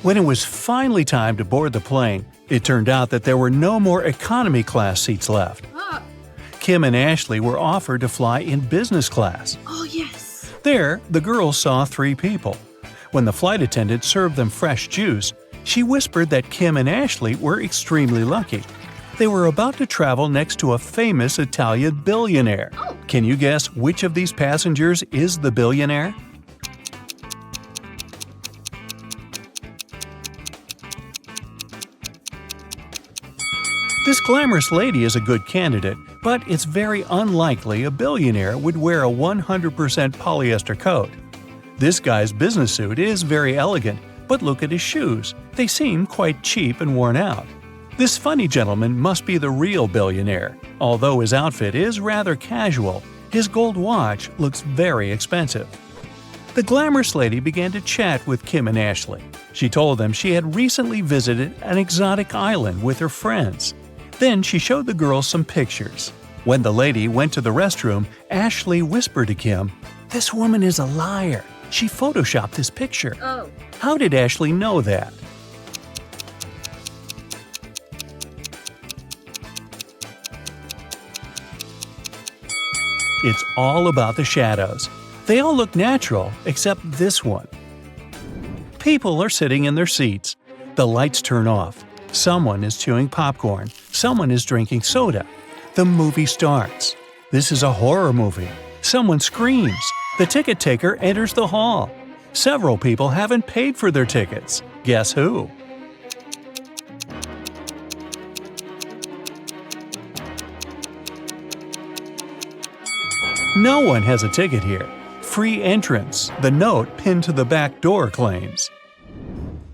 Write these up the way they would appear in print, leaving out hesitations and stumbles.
When it was finally time to board the plane, it turned out that there were no more economy class seats left. Kim and Ashley were offered to fly in business class. Oh, yes. There, the girls saw 3 people. When the flight attendant served them fresh juice, she whispered that Kim and Ashley were extremely lucky. They were about to travel next to a famous Italian billionaire. Oh. Can you guess which of these passengers is the billionaire? This glamorous lady is a good candidate, but it's very unlikely a billionaire would wear a 100% polyester coat. This guy's business suit is very elegant, but look at his shoes. They seem quite cheap and worn out. This funny gentleman must be the real billionaire. Although his outfit is rather casual, his gold watch looks very expensive. The glamorous lady began to chat with Kim and Ashley. She told them she had recently visited an exotic island with her friends. Then she showed the girls some pictures. When the lady went to the restroom, Ashley whispered to Kim, "This woman is a liar. She photoshopped this picture." Oh. How did Ashley know that? It's all about the shadows. They all look natural, except this one. People are sitting in their seats. The lights turn off. Someone is chewing popcorn. Someone is drinking soda. The movie starts. This is a horror movie. Someone screams. The ticket taker enters the hall. Several people haven't paid for their tickets. Guess who? No one has a ticket here. Free entrance, the note pinned to the back door claims.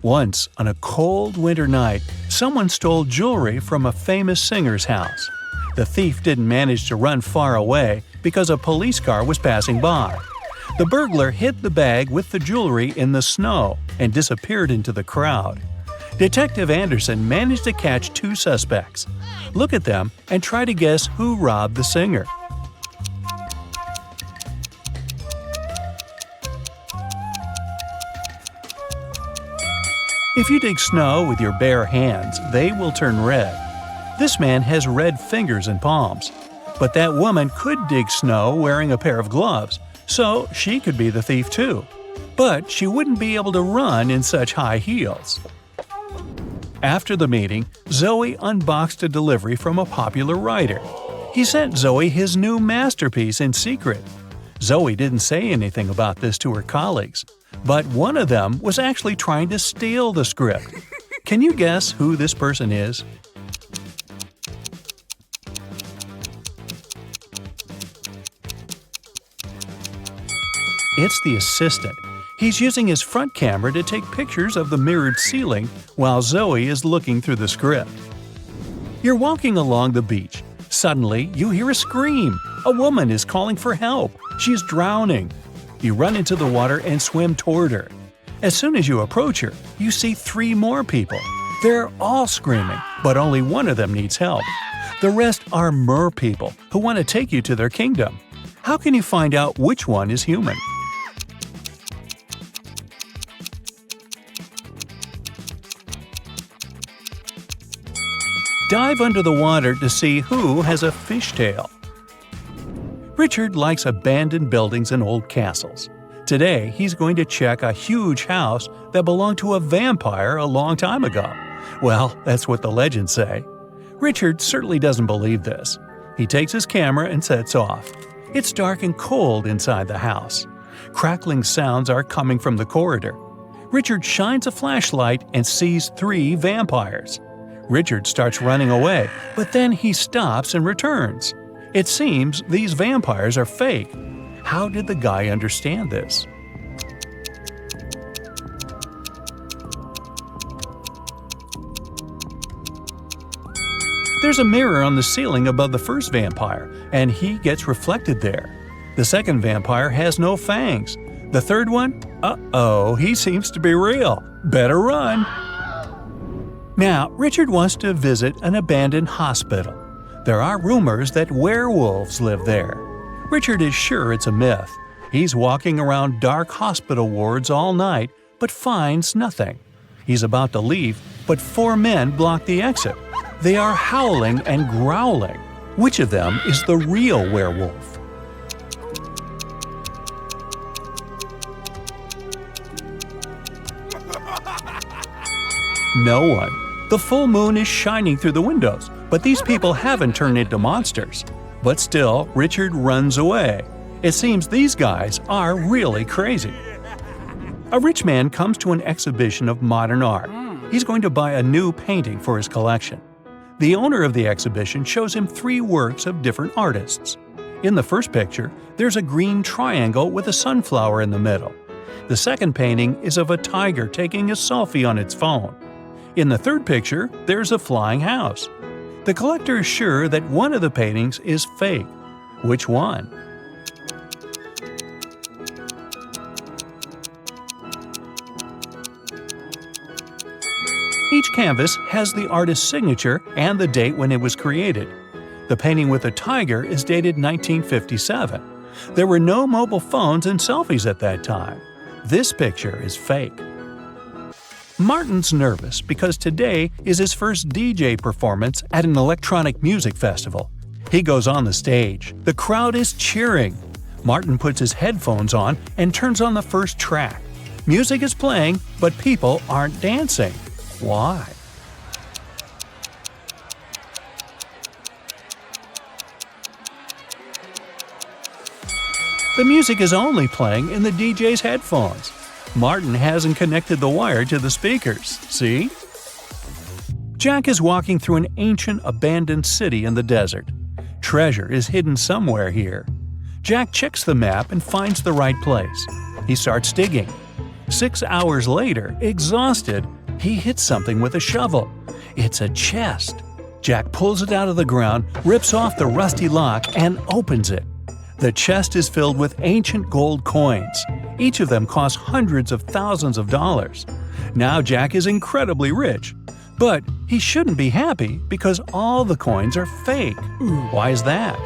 Once, on a cold winter night, someone stole jewelry from a famous singer's house. The thief didn't manage to run far away because a police car was passing by. The burglar hid the bag with the jewelry in the snow and disappeared into the crowd. Detective Anderson managed to catch 2 suspects. Look at them and try to guess who robbed the singer. If you dig snow with your bare hands, they will turn red. This man has red fingers and palms. But that woman could dig snow wearing a pair of gloves, so she could be the thief too. But she wouldn't be able to run in such high heels. After the meeting, Zoe unboxed a delivery from a popular writer. He sent Zoe his new masterpiece in secret. Zoe didn't say anything about this to her colleagues, but one of them was actually trying to steal the script. Can you guess who this person is? It's the assistant. He's using his front camera to take pictures of the mirrored ceiling while Zoe is looking through the script. You're walking along the beach. Suddenly, you hear a scream. A woman is calling for help. She's drowning. You run into the water and swim toward her. As soon as you approach her, you see 3 more people. They're all screaming, but only one of them needs help. The rest are mer people who want to take you to their kingdom. How can you find out which one is human? Dive under the water to see who has a fishtail. Richard likes abandoned buildings and old castles. Today, he's going to check a huge house that belonged to a vampire a long time ago. Well, that's what the legends say. Richard certainly doesn't believe this. He takes his camera and sets off. It's dark and cold inside the house. Crackling sounds are coming from the corridor. Richard shines a flashlight and sees 3 vampires. Richard starts running away, but then he stops and returns. It seems these vampires are fake. How did the guy understand this? There's a mirror on the ceiling above the first vampire, and he gets reflected there. The second vampire has no fangs. The third one? Uh-oh, he seems to be real. Better run. Now, Richard wants to visit an abandoned hospital. There are rumors that werewolves live there. Richard is sure it's a myth. He's walking around dark hospital wards all night, but finds nothing. He's about to leave, but 4 men block the exit. They are howling and growling. Which of them is the real werewolf? No one. The full moon is shining through the windows, but these people haven't turned into monsters. But still, Richard runs away. It seems these guys are really crazy. A rich man comes to an exhibition of modern art. He's going to buy a new painting for his collection. The owner of the exhibition shows him 3 works of different artists. In the first picture, there's a green triangle with a sunflower in the middle. The second painting is of a tiger taking a selfie on its phone. In the third picture, there's a flying house. The collector is sure that one of the paintings is fake. Which one? Each canvas has the artist's signature and the date when it was created. The painting with the tiger is dated 1957. There were no mobile phones and selfies at that time. This picture is fake. Martin's nervous because today is his first DJ performance at an electronic music festival. He goes on the stage. The crowd is cheering. Martin puts his headphones on and turns on the first track. Music is playing, but people aren't dancing. Why? The music is only playing in the DJ's headphones. Martin hasn't connected the wire to the speakers, see? Jack is walking through an ancient, abandoned city in the desert. Treasure is hidden somewhere here. Jack checks the map and finds the right place. He starts digging. 6 hours later, exhausted, he hits something with a shovel. It's a chest. Jack pulls it out of the ground, rips off the rusty lock, and opens it. The chest is filled with ancient gold coins. Each of them costs hundreds of thousands of dollars. Now Jack is incredibly rich. But he shouldn't be happy because all the coins are fake. Why is that?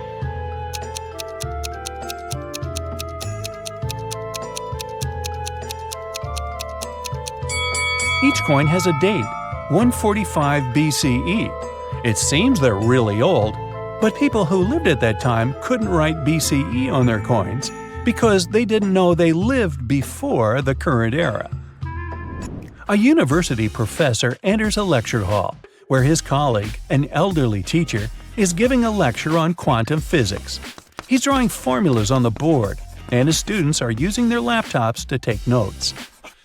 Each coin has a date, 145 BCE. It seems they're really old, but people who lived at that time couldn't write BCE on their coins because they didn't know they lived before the current era. A university professor enters a lecture hall where his colleague, an elderly teacher, is giving a lecture on quantum physics. He's drawing formulas on the board, and his students are using their laptops to take notes.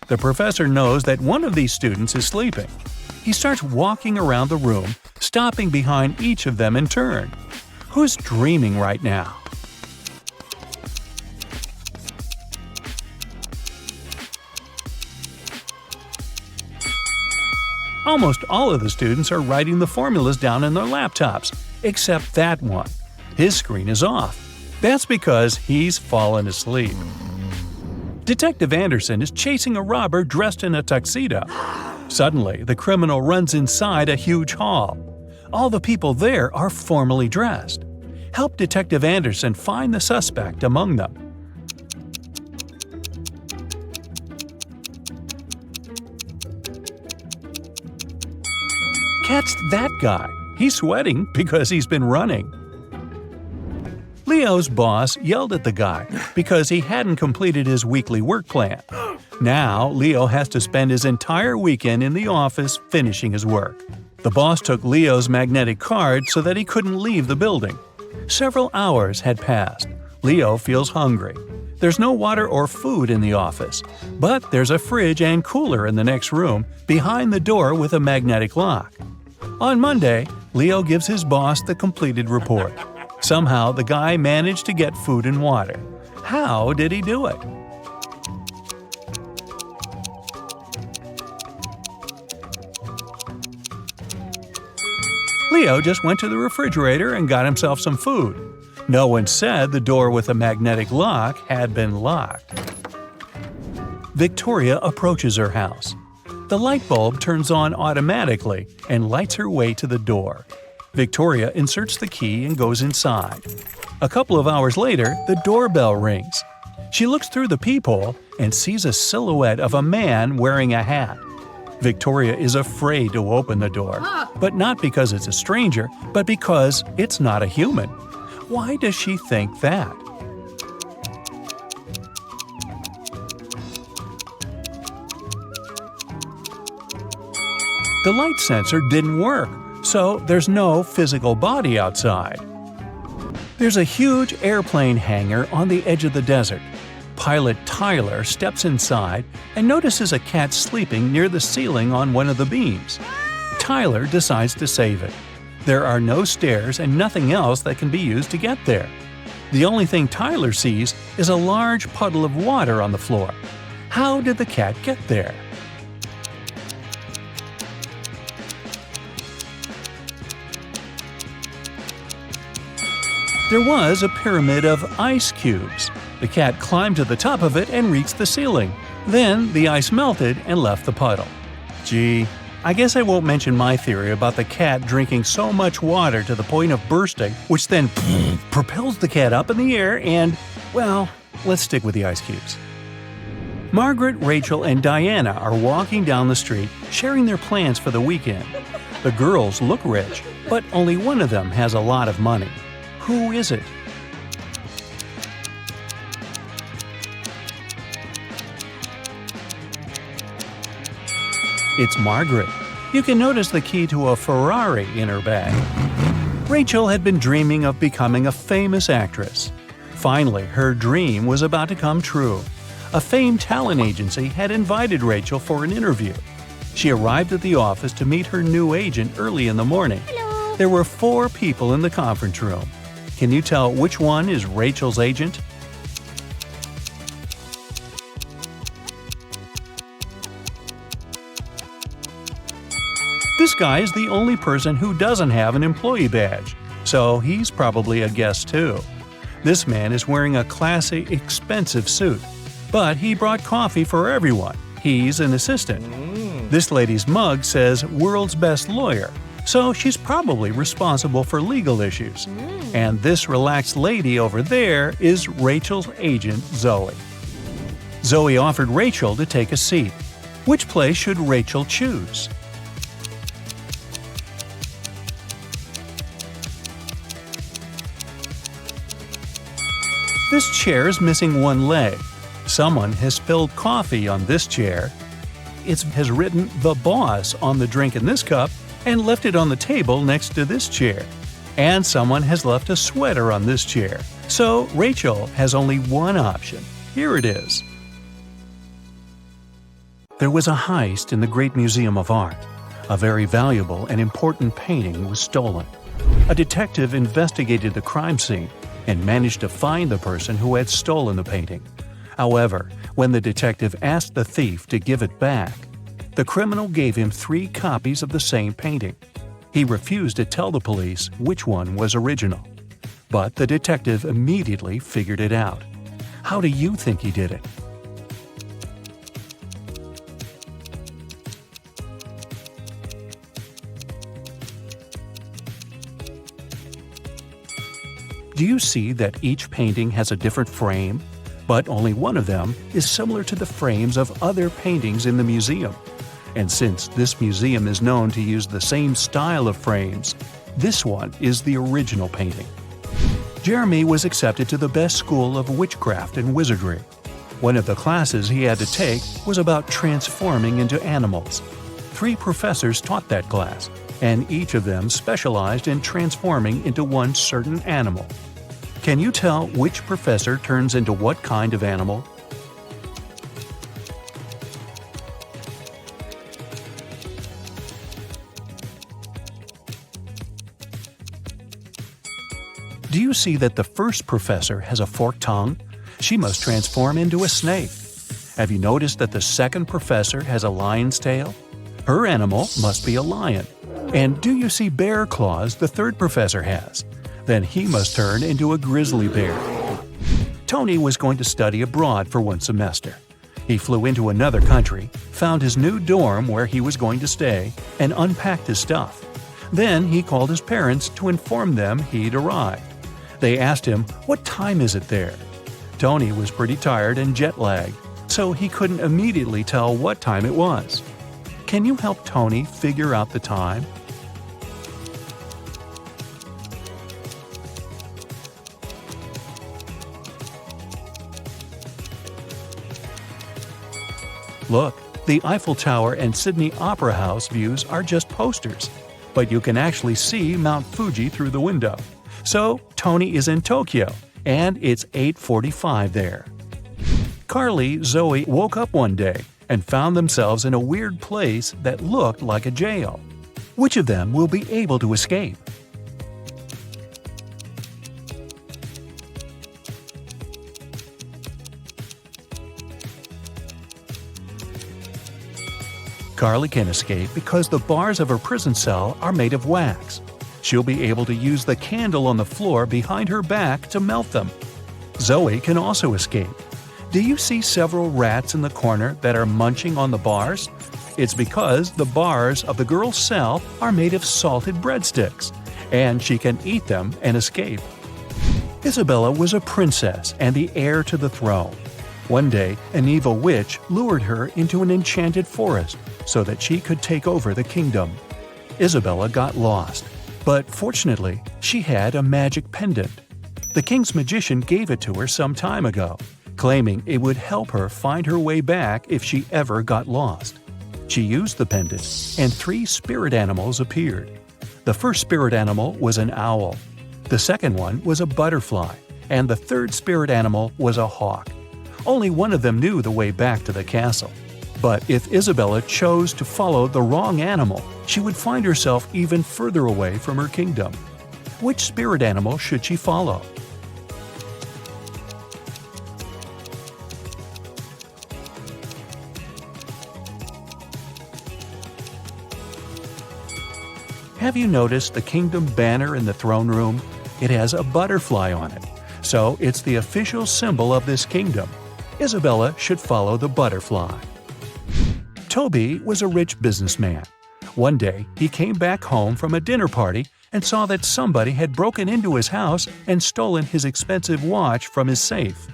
The professor knows that one of these students is sleeping. He starts walking around the room, stopping behind each of them in turn. Who's dreaming right now? Almost all of the students are writing the formulas down in their laptops, except that one. His screen is off. That's because he's fallen asleep. Detective Anderson is chasing a robber dressed in a tuxedo. Suddenly, the criminal runs inside a huge hall. All the people there are formally dressed. Help Detective Anderson find the suspect among them. Catch that guy. He's sweating because he's been running. Leo's boss yelled at the guy because he hadn't completed his weekly work plan. Now, Leo has to spend his entire weekend in the office finishing his work. The boss took Leo's magnetic card so that he couldn't leave the building. Several hours had passed. Leo feels hungry. There's no water or food in the office, but there's a fridge and cooler in the next room behind the door with a magnetic lock. On Monday, Leo gives his boss the completed report. Somehow, the guy managed to get food and water. How did he do it? Leo just went to the refrigerator and got himself some food. No one said the door with a magnetic lock had been locked. Victoria approaches her house. The light bulb turns on automatically and lights her way to the door. Victoria inserts the key and goes inside. A couple of hours later, the doorbell rings. She looks through the peephole and sees a silhouette of a man wearing a hat. Victoria is afraid to open the door, but not because it's a stranger, but because it's not a human. Why does she think that? The light sensor didn't work, so there's no physical body outside. There's a huge airplane hangar on the edge of the desert. Pilot Tyler steps inside and notices a cat sleeping near the ceiling on one of the beams. Tyler decides to save it. There are no stairs and nothing else that can be used to get there. The only thing Tyler sees is a large puddle of water on the floor. How did the cat get there? There was a pyramid of ice cubes. The cat climbed to the top of it and reached the ceiling. Then the ice melted and left the puddle. Gee, I guess I won't mention my theory about the cat drinking so much water to the point of bursting, which then propels the cat up in the air and, well, let's stick with the ice cubes. Margaret, Rachel, and Diana are walking down the street, sharing their plans for the weekend. The girls look rich, but only one of them has a lot of money. Who is it? It's Margaret. You can notice the key to a Ferrari in her bag. Rachel had been dreaming of becoming a famous actress. Finally, her dream was about to come true. A famed talent agency had invited Rachel for an interview. She arrived at the office to meet her new agent early in the morning. Hello. There were 4 people in the conference room. Can you tell which one is Rachel's agent? This guy is the only person who doesn't have an employee badge, so he's probably a guest too. This man is wearing a classy, expensive suit, but he brought coffee for everyone. He's an assistant. This lady's mug says "World's Best Lawyer," so she's probably responsible for legal issues. And this relaxed lady over there is Rachel's agent, Zoe. Zoe offered Rachel to take a seat. Which place should Rachel choose? This chair is missing one leg. Someone has spilled coffee on this chair. It has written "The Boss" on the drink in this cup and left it on the table next to this chair. And someone has left a sweater on this chair. So Rachel has only one option. Here it is. There was a heist in the Great Museum of Art. A very valuable and important painting was stolen. A detective investigated the crime scene and managed to find the person who had stolen the painting. However, when the detective asked the thief to give it back, the criminal gave him 3 copies of the same painting. He refused to tell the police which one was original. But the detective immediately figured it out. How do you think he did it? Do you see that each painting has a different frame? But only one of them is similar to the frames of other paintings in the museum. And since this museum is known to use the same style of frames, this one is the original painting. Jeremy was accepted to the best school of witchcraft and wizardry. One of the classes he had to take was about transforming into animals. 3 professors taught that class, and each of them specialized in transforming into one certain animal. Can you tell which professor turns into what kind of animal? Do you see that the first professor has a forked tongue? She must transform into a snake. Have you noticed that the second professor has a lion's tail? Her animal must be a lion. And do you see bear claws the third professor has? Then he must turn into a grizzly bear. Tony was going to study abroad for one semester. He flew into another country, found his new dorm where he was going to stay, and unpacked his stuff. Then he called his parents to inform them he'd arrived. They asked him, "What time is it there?" Tony was pretty tired and jet-lagged, so he couldn't immediately tell what time it was. Can you help Tony figure out the time? Look, the Eiffel Tower and Sydney Opera House views are just posters, but you can actually see Mount Fuji through the window. So, Tony is in Tokyo, and it's 8:45 there. Carly, Zoe woke up one day and found themselves in a weird place that looked like a jail. Which of them will be able to escape? Carly can escape because the bars of her prison cell are made of wax. She'll be able to use the candle on the floor behind her back to melt them. Zoe can also escape. Do you see several rats in the corner that are munching on the bars? It's because the bars of the girl's cell are made of salted breadsticks, and she can eat them and escape. Isabella was a princess and the heir to the throne. One day, an evil witch lured her into an enchanted forest so that she could take over the kingdom. Isabella got lost, but fortunately, she had a magic pendant. The king's magician gave it to her some time ago, claiming it would help her find her way back if she ever got lost. She used the pendant, and 3 spirit animals appeared. The first spirit animal was an owl. The second one was a butterfly, and the third spirit animal was a hawk. Only one of them knew the way back to the castle. But if Isabella chose to follow the wrong animal, she would find herself even further away from her kingdom. Which spirit animal should she follow? Have you noticed the kingdom banner in the throne room? It has a butterfly on it, so it's the official symbol of this kingdom. Isabella should follow the butterfly. Toby was a rich businessman. One day, he came back home from a dinner party and saw that somebody had broken into his house and stolen his expensive watch from his safe.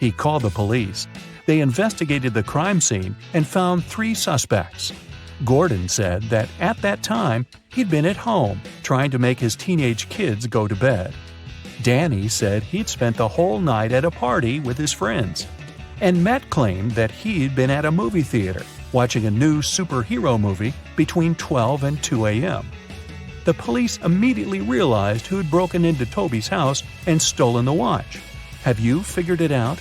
He called the police. They investigated the crime scene and found 3 suspects. Gordon said that at that time, he'd been at home trying to make his teenage kids go to bed. Danny said he'd spent the whole night at a party with his friends. And Matt claimed that he'd been at a movie theater watching a new superhero movie between 12 and 2 a.m. The police immediately realized who'd broken into Toby's house and stolen the watch. Have you figured it out?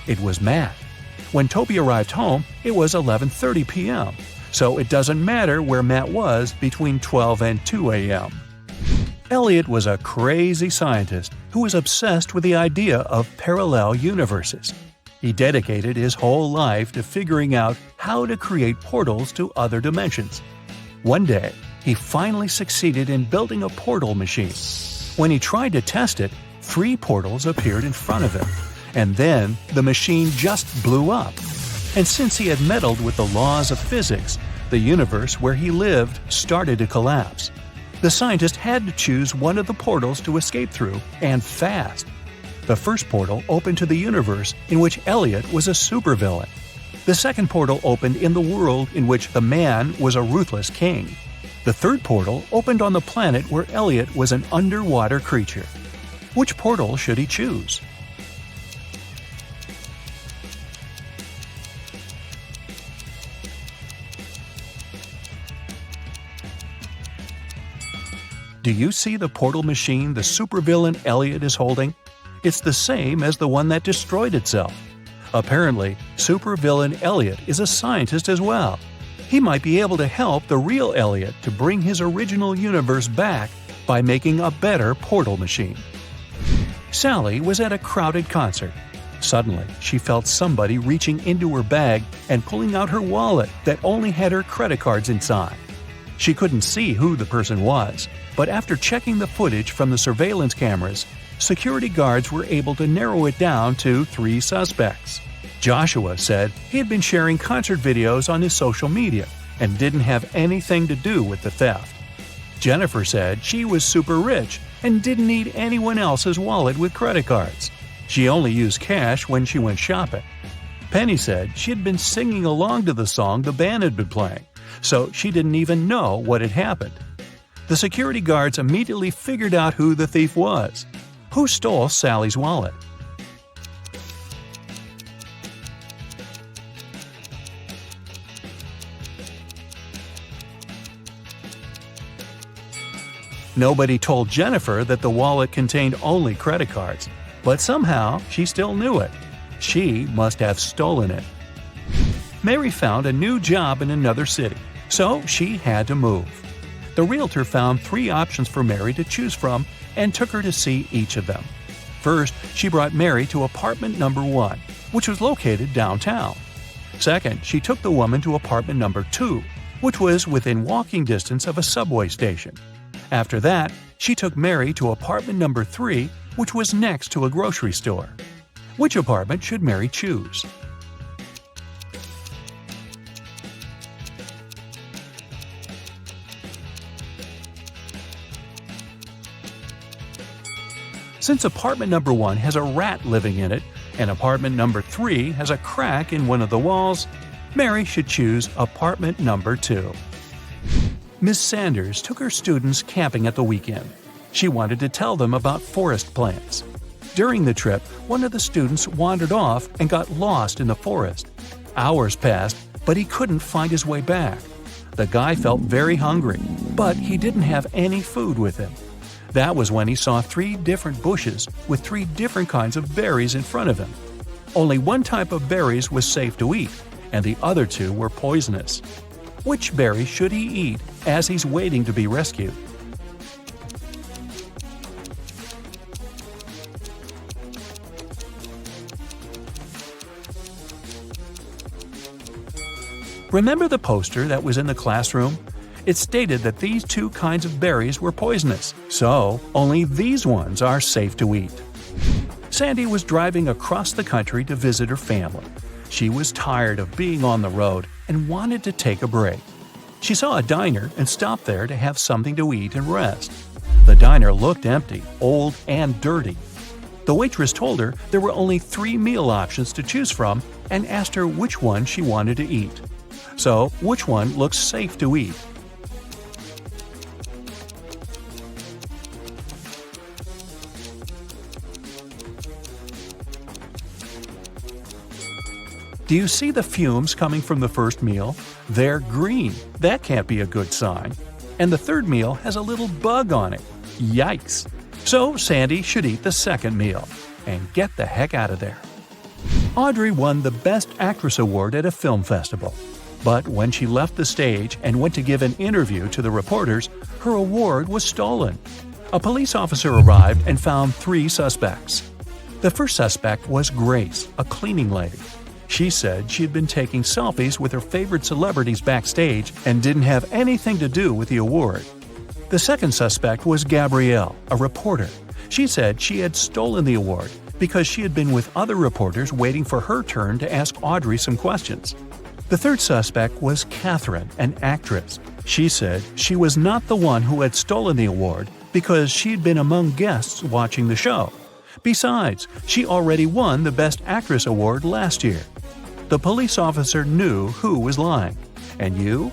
It was Matt. When Toby arrived home, it was 11:30 p.m., so it doesn't matter where Matt was between 12 and 2 a.m. Elliot was a crazy scientist who was obsessed with the idea of parallel universes. He dedicated his whole life to figuring out how to create portals to other dimensions. One day, he finally succeeded in building a portal machine. When he tried to test it, 3 portals appeared in front of him, and then the machine just blew up. And since he had meddled with the laws of physics, the universe where he lived started to collapse. The scientist had to choose one of the portals to escape through, and fast. The first portal opened to the universe in which Elliot was a supervillain. The second portal opened in the world in which the man was a ruthless king. The third portal opened on the planet where Elliot was an underwater creature. Which portal should he choose? Do you see the portal machine the supervillain Elliot is holding? It's the same as the one that destroyed itself. Apparently, supervillain Elliot is a scientist as well. He might be able to help the real Elliot to bring his original universe back by making a better portal machine. Sally was at a crowded concert. Suddenly, she felt somebody reaching into her bag and pulling out her wallet that only had her credit cards inside. She couldn't see who the person was, but after checking the footage from the surveillance cameras, security guards were able to narrow it down to 3 suspects. Joshua said he had been sharing concert videos on his social media and didn't have anything to do with the theft. Jennifer said she was super rich and didn't need anyone else's wallet with credit cards. She only used cash when she went shopping. Penny said she had been singing along to the song the band had been playing, so she didn't even know what had happened. The security guards immediately figured out who the thief was. Who stole Sally's wallet? Nobody told Jennifer that the wallet contained only credit cards, but somehow she still knew it. She must have stolen it. Mary found a new job in another city, so she had to move. The realtor found 3 options for Mary to choose from and took her to see each of them. First, she brought Mary to apartment number 1, which was located downtown. Second, she took the woman to apartment number 2, which was within walking distance of a subway station. After that, she took Mary to apartment number 3, which was next to a grocery store. Which apartment should Mary choose? Since apartment number 1 has a rat living in it, and apartment number 3 has a crack in one of the walls, Mary should choose apartment number 2. Miss Sanders took her students camping at the weekend. She wanted to tell them about forest plants. During the trip, one of the students wandered off and got lost in the forest. Hours passed, but he couldn't find his way back. The guy felt very hungry, but he didn't have any food with him. That was when he saw 3 different bushes with 3 different kinds of berries in front of him. Only one type of berries was safe to eat, and the other 2 were poisonous. Which berry should he eat as he's waiting to be rescued? Remember the poster that was in the classroom? It stated that these 2 kinds of berries were poisonous, so only these ones are safe to eat. Sandy was driving across the country to visit her family. She was tired of being on the road and wanted to take a break. She saw a diner and stopped there to have something to eat and rest. The diner looked empty, old, and dirty. The waitress told her there were only 3 meal options to choose from and asked her which one she wanted to eat. So, which one looks safe to eat? Do you see the fumes coming from the first meal? They're green. That can't be a good sign. And the third meal has a little bug on it. Yikes! So Sandy should eat the second meal and get the heck out of there. Audrey won the Best Actress award at a film festival. But when she left the stage and went to give an interview to the reporters, her award was stolen. A police officer arrived and found 3 suspects. The first suspect was Grace, a cleaning lady. She said she had been taking selfies with her favorite celebrities backstage and didn't have anything to do with the award. The second suspect was Gabrielle, a reporter. She said she had stolen the award because she had been with other reporters waiting for her turn to ask Audrey some questions. The third suspect was Catherine, an actress. She said she was not the one who had stolen the award because she'd been among guests watching the show. Besides, she already won the Best Actress award last year. The police officer knew who was lying. And you?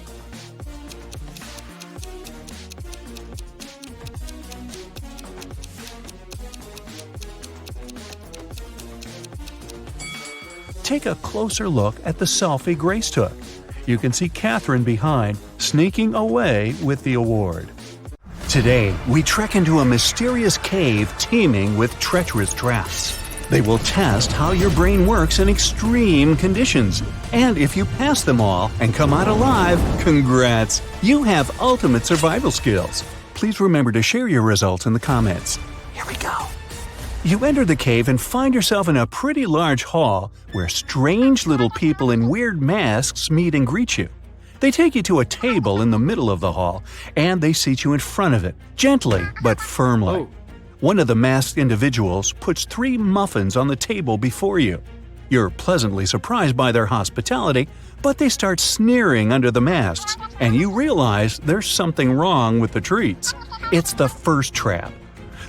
Take a closer look at the selfie Grace took. You can see Catherine behind, sneaking away with the award. Today, we trek into a mysterious cave teeming with treacherous traps. They will test how your brain works in extreme conditions. And if you pass them all and come out alive, congrats! You have ultimate survival skills. Please remember to share your results in the comments. Here we go. You enter the cave and find yourself in a pretty large hall where strange little people in weird masks meet and greet you. They take you to a table in the middle of the hall, and they seat you in front of it, gently but firmly. Oh. One of the masked individuals puts 3 muffins on the table before you. You're pleasantly surprised by their hospitality, but they start sneering under the masks, and you realize there's something wrong with the treats. It's the first trap.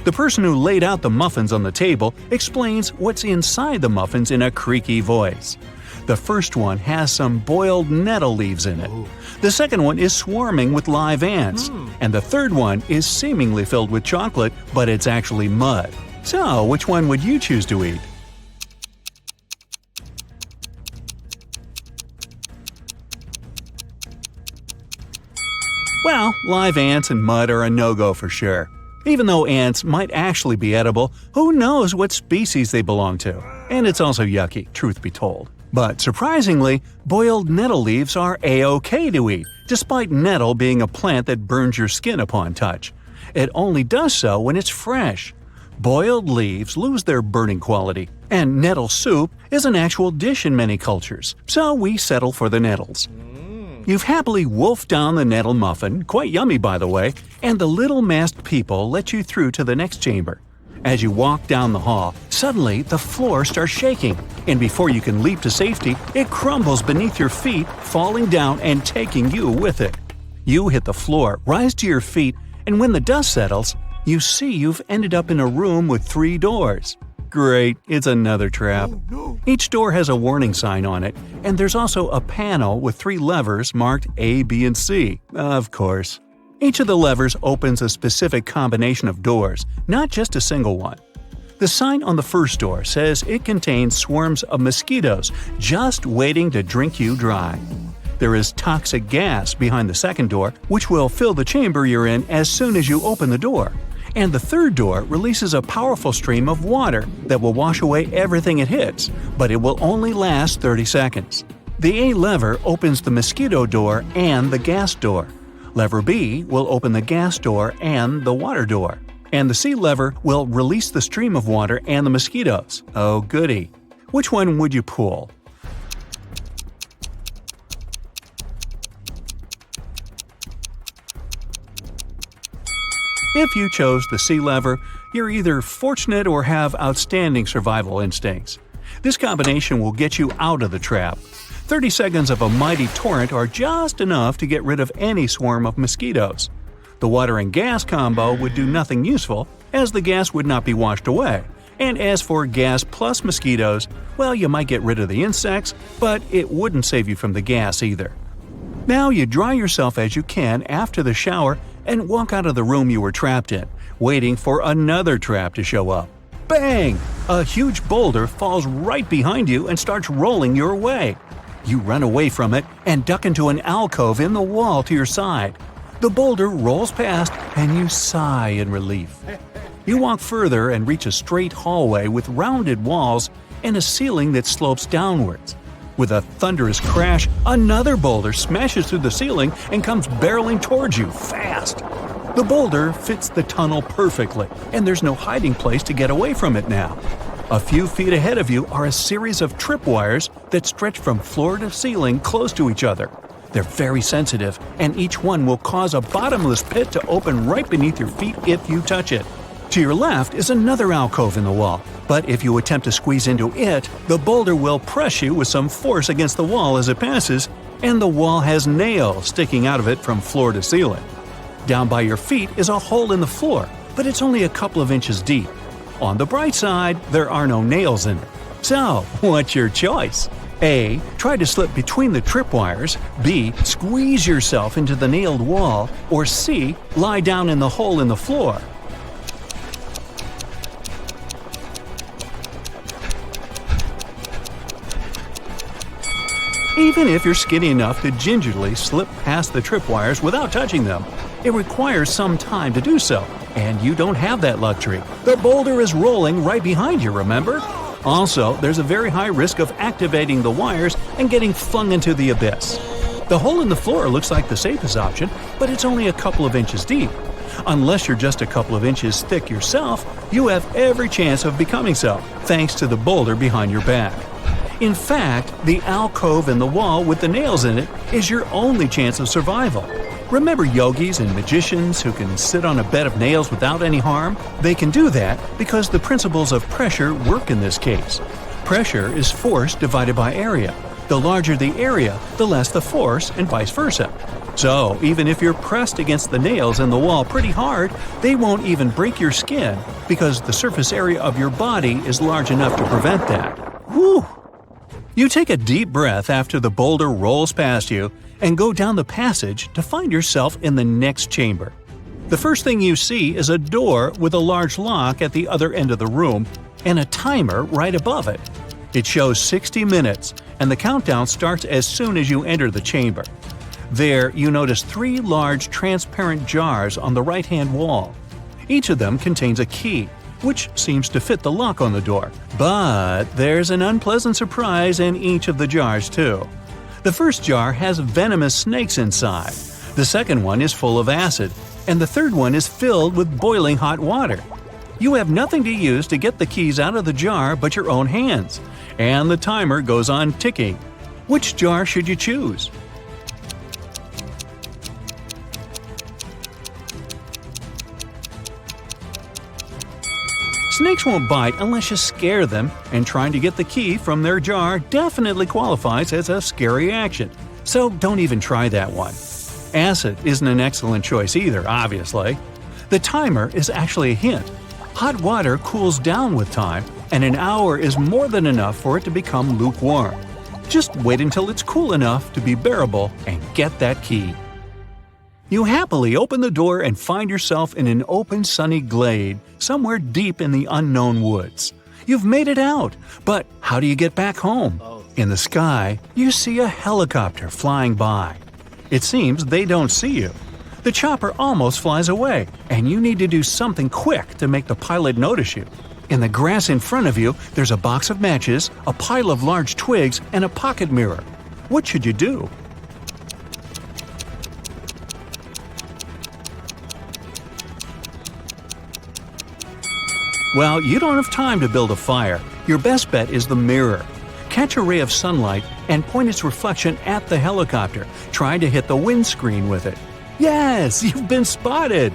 The person who laid out the muffins on the table explains what's inside the muffins in a creaky voice. The first one has some boiled nettle leaves in it. The second one is swarming with live ants. And the third one is seemingly filled with chocolate, but it's actually mud. So, which one would you choose to eat? Well, live ants and mud are a no-go for sure. Even though ants might actually be edible, who knows what species they belong to? And it's also yucky, truth be told. But surprisingly, boiled nettle leaves are a-okay to eat, despite nettle being a plant that burns your skin upon touch. It only does so when it's fresh. Boiled leaves lose their burning quality, and nettle soup is an actual dish in many cultures, so we settle for the nettles. You've happily wolfed down the nettle muffin, quite yummy by the way, and the little masked people let you through to the next chamber. As you walk down the hall, suddenly the floor starts shaking, and before you can leap to safety, it crumbles beneath your feet, falling down and taking you with it. You hit the floor, rise to your feet, and when the dust settles, you see you've ended up in a room with 3 doors. Great, it's another trap. Each door has a warning sign on it, and there's also a panel with 3 levers marked A, B, and C, of course. Each of the levers opens a specific combination of doors, not just a single one. The sign on the first door says it contains swarms of mosquitoes just waiting to drink you dry. There is toxic gas behind the second door, which will fill the chamber you're in as soon as you open the door. And the third door releases a powerful stream of water that will wash away everything it hits, but it will only last 30 seconds. The A lever opens the mosquito door and the gas door. Lever B will open the gas door and the water door. And the C lever will release the stream of water and the mosquitoes. Oh goody. Which one would you pull? If you chose the C lever, you're either fortunate or have outstanding survival instincts. This combination will get you out of the trap. 30 seconds of a mighty torrent are just enough to get rid of any swarm of mosquitoes. The water and gas combo would do nothing useful, as the gas would not be washed away. And as for gas plus mosquitoes, well, you might get rid of the insects, but it wouldn't save you from the gas either. Now you dry yourself as you can after the shower and walk out of the room you were trapped in, waiting for another trap to show up. Bang! A huge boulder falls right behind you and starts rolling your way. You run away from it and duck into an alcove in the wall to your side. The boulder rolls past and you sigh in relief. You walk further and reach a straight hallway with rounded walls and a ceiling that slopes downwards. With a thunderous crash, another boulder smashes through the ceiling and comes barreling towards you fast. The boulder fits the tunnel perfectly, and there's no hiding place to get away from it now. A few feet ahead of you are a series of tripwires that stretch from floor to ceiling close to each other. They're very sensitive, and each one will cause a bottomless pit to open right beneath your feet if you touch it. To your left is another alcove in the wall, but if you attempt to squeeze into it, the boulder will press you with some force against the wall as it passes, and the wall has nails sticking out of it from floor to ceiling. Down by your feet is a hole in the floor, but it's only a couple of inches deep. On the bright side, there are no nails in it. So, what's your choice? A. Try to slip between the tripwires. B. Squeeze yourself into the nailed wall. Or C. Lie down in the hole in the floor. Even if you're skinny enough to gingerly slip past the tripwires without touching them, it requires some time to do so, and you don't have that luxury. The boulder is rolling right behind you, remember? Also, there's a very high risk of activating the wires and getting flung into the abyss. The hole in the floor looks like the safest option, but it's only a couple of inches deep. Unless you're just a couple of inches thick yourself, you have every chance of becoming so, thanks to the boulder behind your back. In fact, the alcove in the wall with the nails in it is your only chance of survival. Remember yogis and magicians who can sit on a bed of nails without any harm? They can do that because the principles of pressure work in this case. Pressure is force divided by area. The larger the area, the less the force, and vice versa. So, even if you're pressed against the nails in the wall pretty hard, they won't even break your skin because the surface area of your body is large enough to prevent that. Whew! You take a deep breath after the boulder rolls past you and go down the passage to find yourself in the next chamber. The first thing you see is a door with a large lock at the other end of the room and a timer right above it. It shows 60 minutes, and the countdown starts as soon as you enter the chamber. There, you notice 3 large transparent jars on the right-hand wall. Each of them contains a key, which seems to fit the lock on the door. But there's an unpleasant surprise in each of the jars, too. The first jar has venomous snakes inside, the second one is full of acid, and the third one is filled with boiling hot water. You have nothing to use to get the keys out of the jar but your own hands, and the timer goes on ticking. Which jar should you choose? Snakes won't bite unless you scare them, and trying to get the key from their jar definitely qualifies as a scary action, so don't even try that one. Acid isn't an excellent choice either, obviously. The timer is actually a hint. Hot water cools down with time, and an hour is more than enough for it to become lukewarm. Just wait until it's cool enough to be bearable and get that key. You happily open the door and find yourself in an open sunny glade somewhere deep in the unknown woods. You've made it out, but how do you get back home? In the sky, you see a helicopter flying by. It seems they don't see you. The chopper almost flies away, and you need to do something quick to make the pilot notice you. In the grass in front of you, there's a box of matches, a pile of large twigs, and a pocket mirror. What should you do? Well, you don't have time to build a fire. Your best bet is the mirror. Catch a ray of sunlight and point its reflection at the helicopter, trying to hit the windscreen with it. Yes, you've been spotted!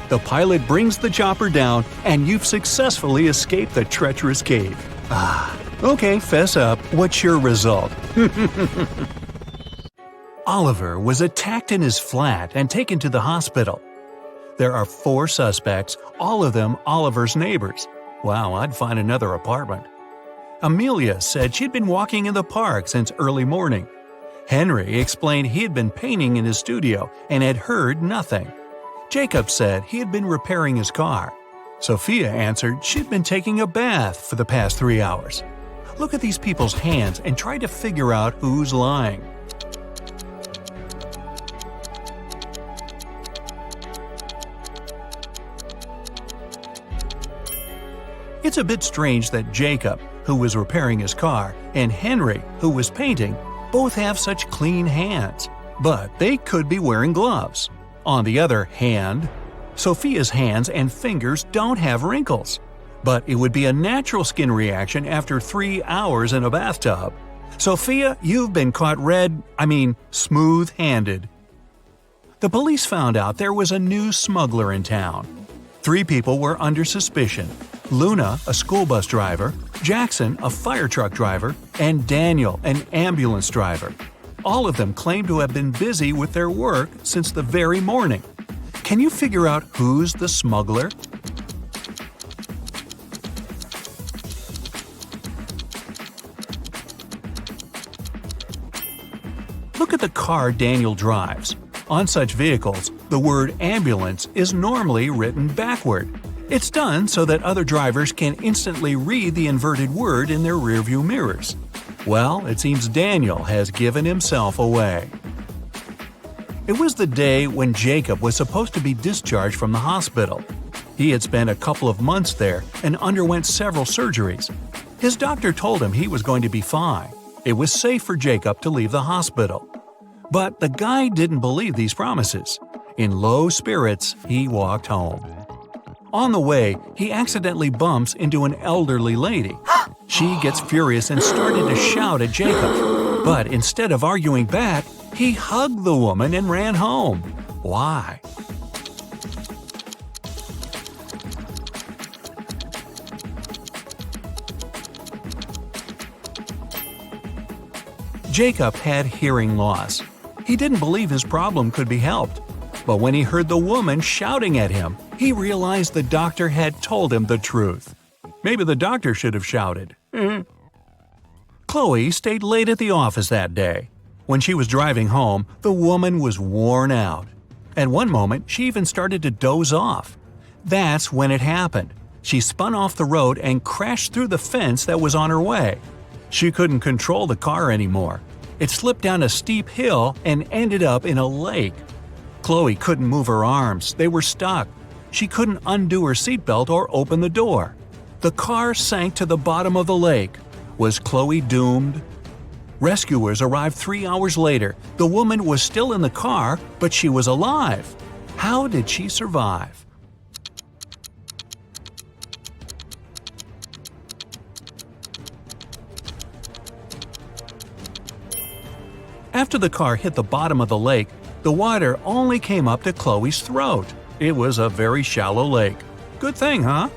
The pilot brings the chopper down, and you've successfully escaped the treacherous cave. Okay, fess up. What's your result? Oliver was attacked in his flat and taken to the hospital. There are 4 suspects, all of them Oliver's neighbors. Wow, I'd find another apartment. Amelia said she'd been walking in the park since early morning. Henry explained he had been painting in his studio and had heard nothing. Jacob said he had been repairing his car. Sophia answered she'd been taking a bath for the past 3 hours. Look at these people's hands and try to figure out who's lying. It's a bit strange that Jacob, who was repairing his car, and Henry, who was painting, both have such clean hands. But they could be wearing gloves. On the other hand, Sophia's hands and fingers don't have wrinkles. But it would be a natural skin reaction after 3 hours in a bathtub. Sophia, you've been caught smooth-handed. The police found out there was a new smuggler in town. 3 people were under suspicion: Luna, a school bus driver, Jackson, a fire truck driver, and Daniel, an ambulance driver. All of them claimed to have been busy with their work since the very morning. Can you figure out who's the smuggler? Look at the car Daniel drives. On such vehicles, the word ambulance is normally written backward. It's done so that other drivers can instantly read the inverted word in their rearview mirrors. Well, it seems Daniel has given himself away. It was the day when Jacob was supposed to be discharged from the hospital. He had spent a couple of months there and underwent several surgeries. His doctor told him he was going to be fine. It was safe for Jacob to leave the hospital. But the guy didn't believe these promises. In low spirits, he walked home. On the way, he accidentally bumps into an elderly lady. She gets furious and started to shout at Jacob. But instead of arguing back, he hugged the woman and ran home. Why? Jacob had hearing loss. He didn't believe his problem could be helped. But when he heard the woman shouting at him, he realized the doctor had told him the truth. Maybe the doctor should have shouted. Chloe stayed late at the office that day. When she was driving home, the woman was worn out. At one moment, she even started to doze off. That's when it happened. She spun off the road and crashed through the fence that was on her way. She couldn't control the car anymore. It slipped down a steep hill and ended up in a lake. Chloe couldn't move her arms. They were stuck. She couldn't undo her seatbelt or open the door. The car sank to the bottom of the lake. Was Chloe doomed? Rescuers arrived 3 hours later. The woman was still in the car, but she was alive. How did she survive? After the car hit the bottom of the lake, the water only came up to Chloe's throat. It was a very shallow lake. Good thing, huh?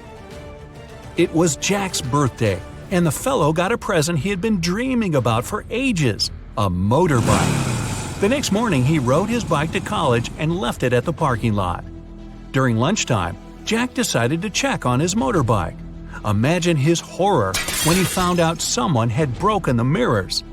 It was Jack's birthday, and the fellow got a present he had been dreaming about for ages – a motorbike. The next morning, he rode his bike to college and left it at the parking lot. During lunchtime, Jack decided to check on his motorbike. Imagine his horror when he found out someone had broken the mirrors.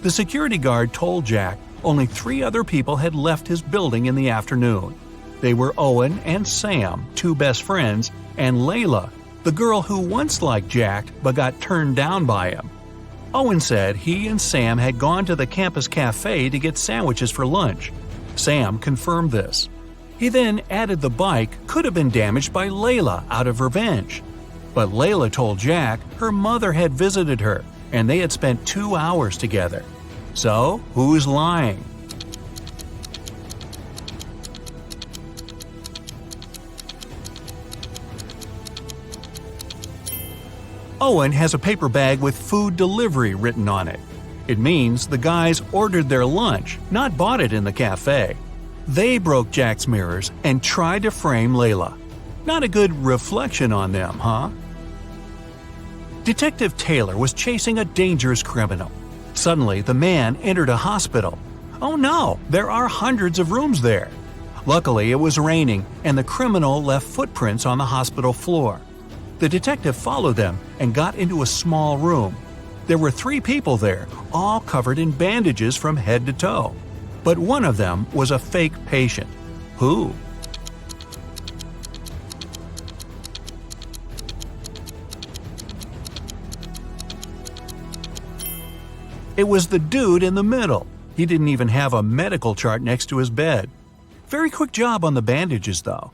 The security guard told Jack only 3 other people had left his building in the afternoon. They were Owen and Sam, 2 best friends, and Layla, the girl who once liked Jack but got turned down by him. Owen said he and Sam had gone to the campus cafe to get sandwiches for lunch. Sam confirmed this. He then added the bike could have been damaged by Layla out of revenge. But Layla told Jack her mother had visited her, and they had spent 2 hours together. So, who's lying? Owen has a paper bag with food delivery written on it. It means the guys ordered their lunch, not bought it in the cafe. They broke Jack's mirrors and tried to frame Layla. Not a good reflection on them, huh? Detective Taylor was chasing a dangerous criminal. Suddenly, the man entered a hospital. Oh no, there are hundreds of rooms there. Luckily, it was raining, and the criminal left footprints on the hospital floor. The detective followed them and got into a small room. There were 3 people there, all covered in bandages from head to toe. But one of them was a fake patient. Who? It was the dude in the middle. He didn't even have a medical chart next to his bed. Very quick job on the bandages, though.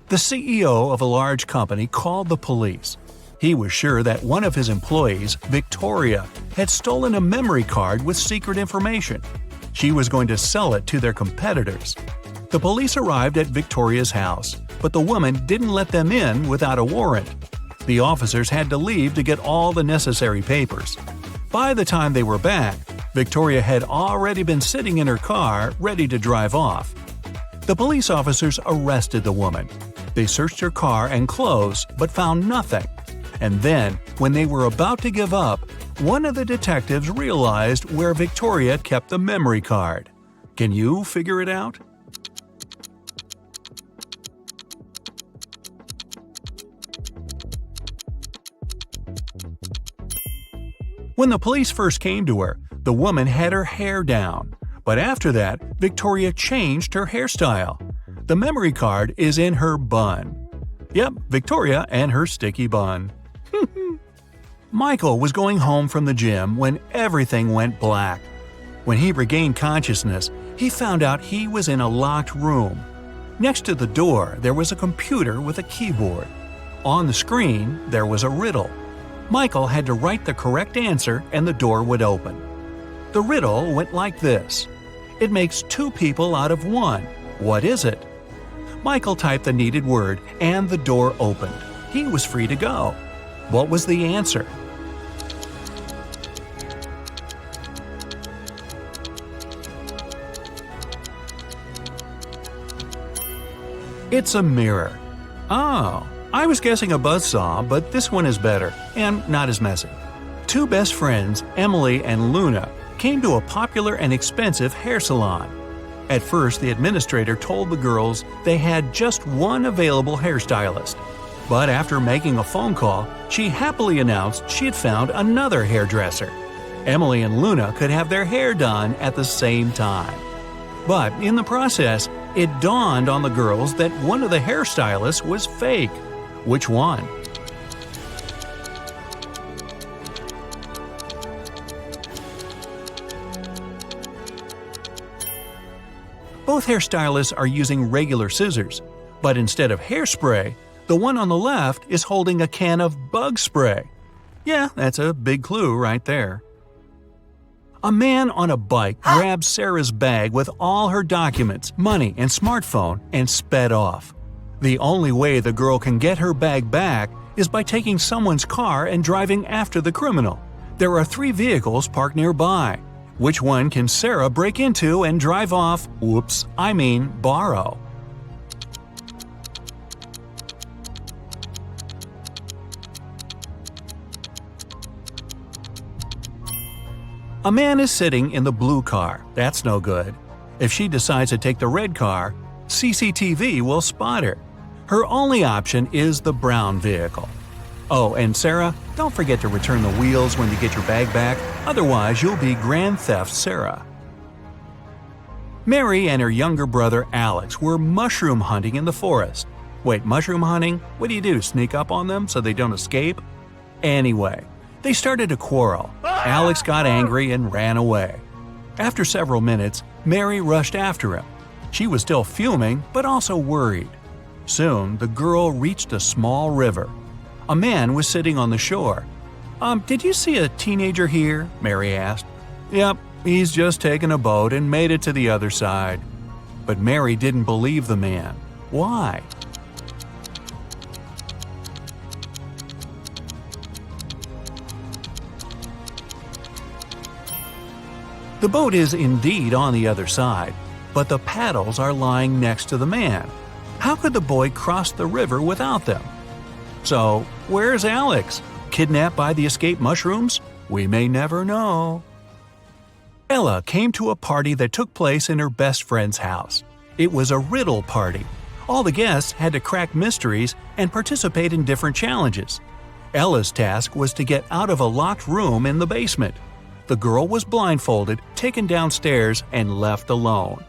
The CEO of a large company called the police. He was sure that one of his employees, Victoria, had stolen a memory card with secret information. She was going to sell it to their competitors. The police arrived at Victoria's house, but the woman didn't let them in without a warrant. The officers had to leave to get all the necessary papers. By the time they were back, Victoria had already been sitting in her car, ready to drive off. The police officers arrested the woman. They searched her car and clothes, but found nothing. And then, when they were about to give up, one of the detectives realized where Victoria kept the memory card. Can you figure it out? When the police first came to her, the woman had her hair down. But after that, Victoria changed her hairstyle. The memory card is in her bun. Yep, Victoria and her sticky bun. Michael was going home from the gym when everything went black. When he regained consciousness, he found out he was in a locked room. Next to the door, there was a computer with a keyboard. On the screen, there was a riddle. Michael had to write the correct answer and the door would open. The riddle went like this. It makes 2 people out of 1. What is it? Michael typed the needed word and the door opened. He was free to go. What was the answer? It's a mirror. Oh, I was guessing a buzzsaw, but this one is better and not as messy. 2 best friends, Emily and Luna, came to a popular and expensive hair salon. At first, the administrator told the girls they had just one available hairstylist. But after making a phone call, she happily announced she had found another hairdresser. Emily and Luna could have their hair done at the same time. But in the process, it dawned on the girls that one of the hairstylists was fake. Which one? Both hairstylists are using regular scissors, but instead of hairspray, the one on the left is holding a can of bug spray. Yeah, that's a big clue right there. A man on a bike grabbed Sarah's bag with all her documents, money, and smartphone and sped off. The only way the girl can get her bag back is by taking someone's car and driving after the criminal. There are 3 vehicles parked nearby. Which one can Sarah break into and drive off? Borrow. A man is sitting in the blue car. That's no good. If she decides to take the red car, CCTV will spot her. Her only option is the brown vehicle. Oh, and Sarah, don't forget to return the wheels when you get your bag back, otherwise you'll be Grand Theft Sarah. Mary and her younger brother Alex were mushroom hunting in the forest. Wait, mushroom hunting? What do? Sneak up on them so they don't escape? Anyway, they started to quarrel. Alex got angry and ran away. After several minutes, Mary rushed after him. She was still fuming, but also worried. Soon, the girl reached a small river. A man was sitting on the shore. Did you see a teenager here?" Mary asked. "Yep, he's just taken a boat and made it to the other side." But Mary didn't believe the man. Why? The boat is indeed on the other side, but the paddles are lying next to the man. How could the boy cross the river without them? So, where's Alex? Kidnapped by the escaped mushrooms? We may never know. Ella came to a party that took place in her best friend's house. It was a riddle party. All the guests had to crack mysteries and participate in different challenges. Ella's task was to get out of a locked room in the basement. The girl was blindfolded, taken downstairs, and left alone.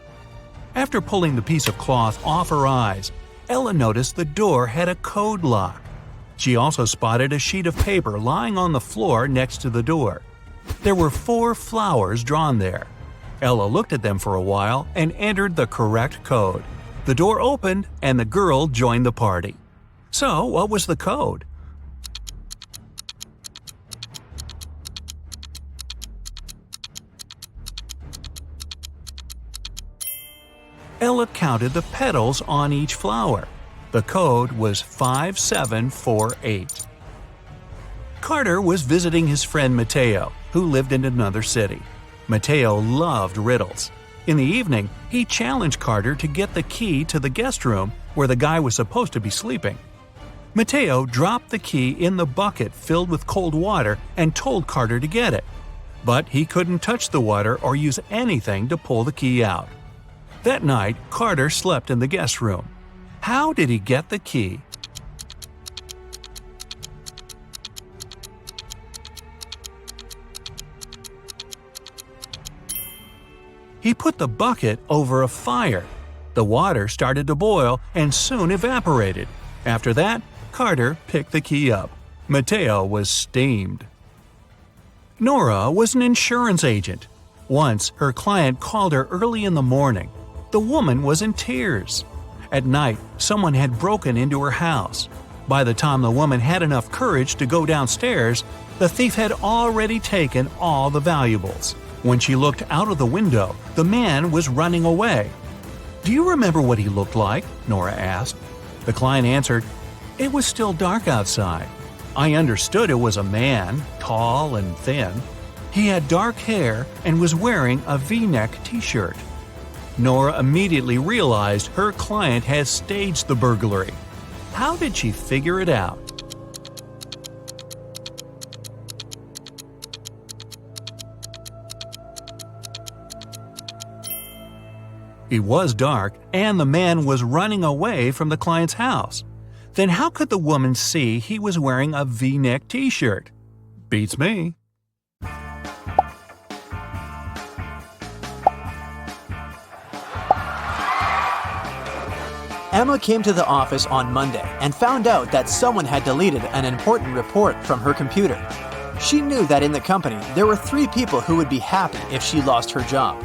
After pulling the piece of cloth off her eyes, Ella noticed the door had a code lock. She also spotted a sheet of paper lying on the floor next to the door. There were 4 flowers drawn there. Ella looked at them for a while and entered the correct code. The door opened and the girl joined the party. So, what was the code? Ella counted the petals on each flower. The code was 5748. Carter was visiting his friend Mateo, who lived in another city. Mateo loved riddles. In the evening, he challenged Carter to get the key to the guest room where the guy was supposed to be sleeping. Mateo dropped the key in the bucket filled with cold water and told Carter to get it. But he couldn't touch the water or use anything to pull the key out. That night, Carter slept in the guest room. How did he get the key? He put the bucket over a fire. The water started to boil and soon evaporated. After that, Carter picked the key up. Mateo was steamed. Nora was an insurance agent. Once, her client called her early in the morning. The woman was in tears. At night, someone had broken into her house. By the time the woman had enough courage to go downstairs, the thief had already taken all the valuables. When she looked out of the window, the man was running away. "Do you remember what he looked like?" Nora asked. The client answered, "It was still dark outside. I understood it was a man, tall and thin. He had dark hair and was wearing a V-neck t-shirt." Nora immediately realized her client had staged the burglary. How did she figure it out? It was dark, and the man was running away from the client's house. Then how could the woman see he was wearing a V-neck t-shirt? Beats me. Emma came to the office on Monday and found out that someone had deleted an important report from her computer. She knew that in the company there were 3 people who would be happy if she lost her job.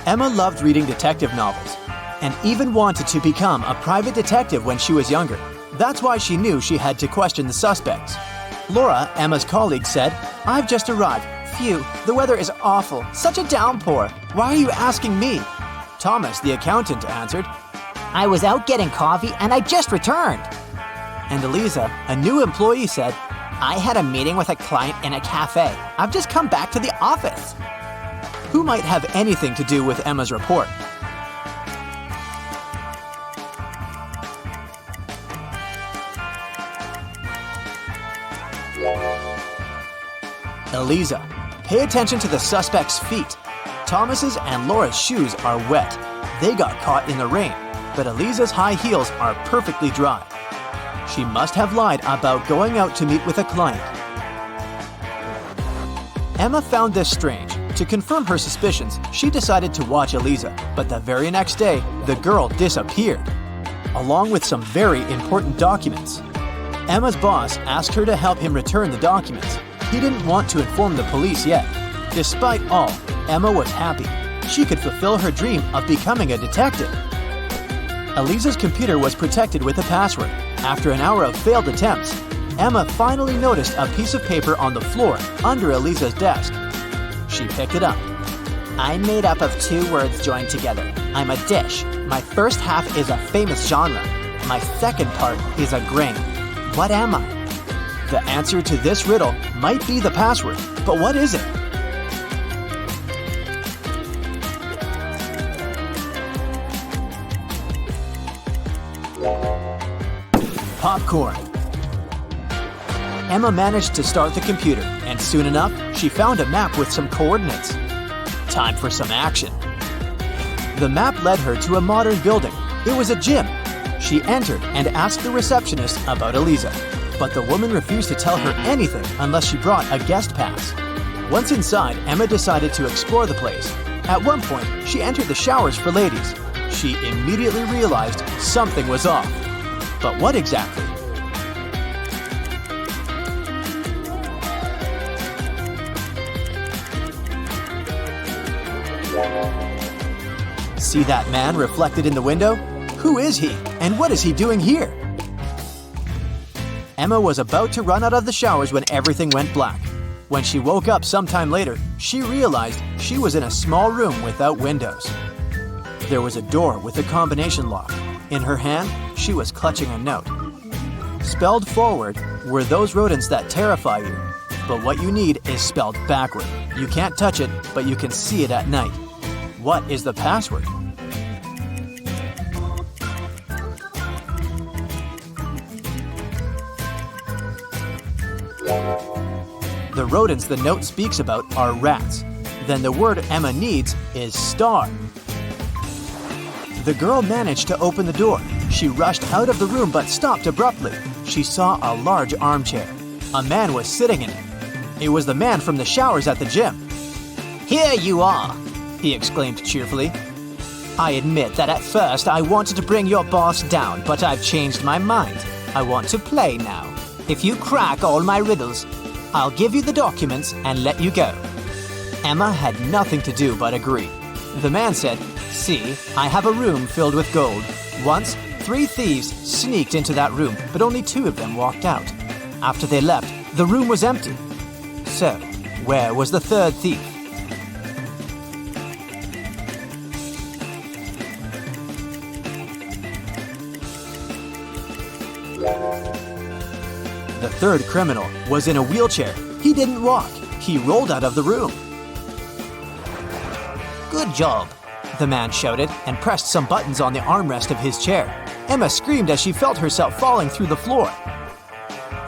Emma loved reading detective novels and even wanted to become a private detective when she was younger. That's why she knew she had to question the suspects. Laura, Emma's colleague, said, "I've just arrived. Phew, the weather is awful. Such a downpour. Why are you asking me?" Thomas, the accountant, answered, "I was out getting coffee and I just returned." And Eliza, a new employee, said, "I had a meeting with a client in a cafe. I've just come back to the office." Who might have anything to do with Emma's report? Eliza. Pay attention to the suspect's feet. Thomas's and Laura's shoes are wet. They got caught in the rain, but Eliza's high heels are perfectly dry. She must have lied about going out to meet with a client. Emma found this strange. To confirm her suspicions, she decided to watch Eliza, but the very next day, the girl disappeared, along with some very important documents. Emma's boss asked her to help him return the documents. He didn't want to inform the police yet. Despite all, Emma was happy. She could fulfill her dream of becoming a detective. Eliza's computer was protected with a password. After an hour of failed attempts, Emma finally noticed a piece of paper on the floor under Eliza's desk. She picked it up. "I'm made up of 2 words joined together. I'm a dish. My first half is a famous genre. My second part is a grain. What am I?" The answer to this riddle might be the password, but what is it? Popcorn. Emma managed to start the computer, and soon enough, she found a map with some coordinates. Time for some action. The map led her to a modern building. It was a gym. She entered and asked the receptionist about Eliza, but the woman refused to tell her anything unless she brought a guest pass. Once inside, Emma decided to explore the place. At one point, she entered the showers for ladies. She immediately realized something was off. But what exactly? See that man reflected in the window? Who is he, and what is he doing here? Emma was about to run out of the showers when everything went black. When she woke up sometime later, she realized she was in a small room without windows. There was a door with a combination lock. In her hand, she was clutching a note. Spelled forward were those rodents that terrify you. But what you need is spelled backward. You can't touch it, but you can see it at night. What is the password? The rodents the note speaks about are rats. Then the word Emma needs is star. The girl managed to open the door. She rushed out of the room but stopped abruptly. She saw a large armchair. A man was sitting in it. It was the man from the showers at the gym. "Here you are," he exclaimed cheerfully. "I admit that at first I wanted to bring your boss down, but I've changed my mind. I want to play now. If you crack all my riddles, I'll give you the documents and let you go." Emma had nothing to do but agree. The man said, "See, I have a room filled with gold. Once, 3 thieves sneaked into that room, but only 2 of them walked out. After they left, the room was empty. So, where was the 3rd thief?" The 3rd criminal was in a wheelchair. He didn't walk. He rolled out of the room. "Good job," the man shouted and pressed some buttons on the armrest of his chair. Emma screamed as she felt herself falling through the floor.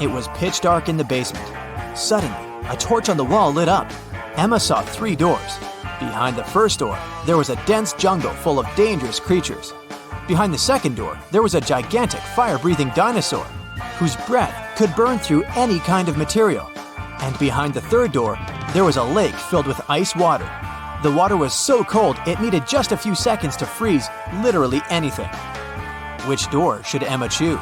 It was pitch dark in the basement. Suddenly, a torch on the wall lit up. Emma saw 3 doors. Behind the first door, there was a dense jungle full of dangerous creatures. Behind the second door, there was a gigantic fire-breathing dinosaur whose breath could burn through any kind of material. And behind the third door, there was a lake filled with ice water. The water was so cold it needed just a few seconds to freeze literally anything. Which door should Emma choose?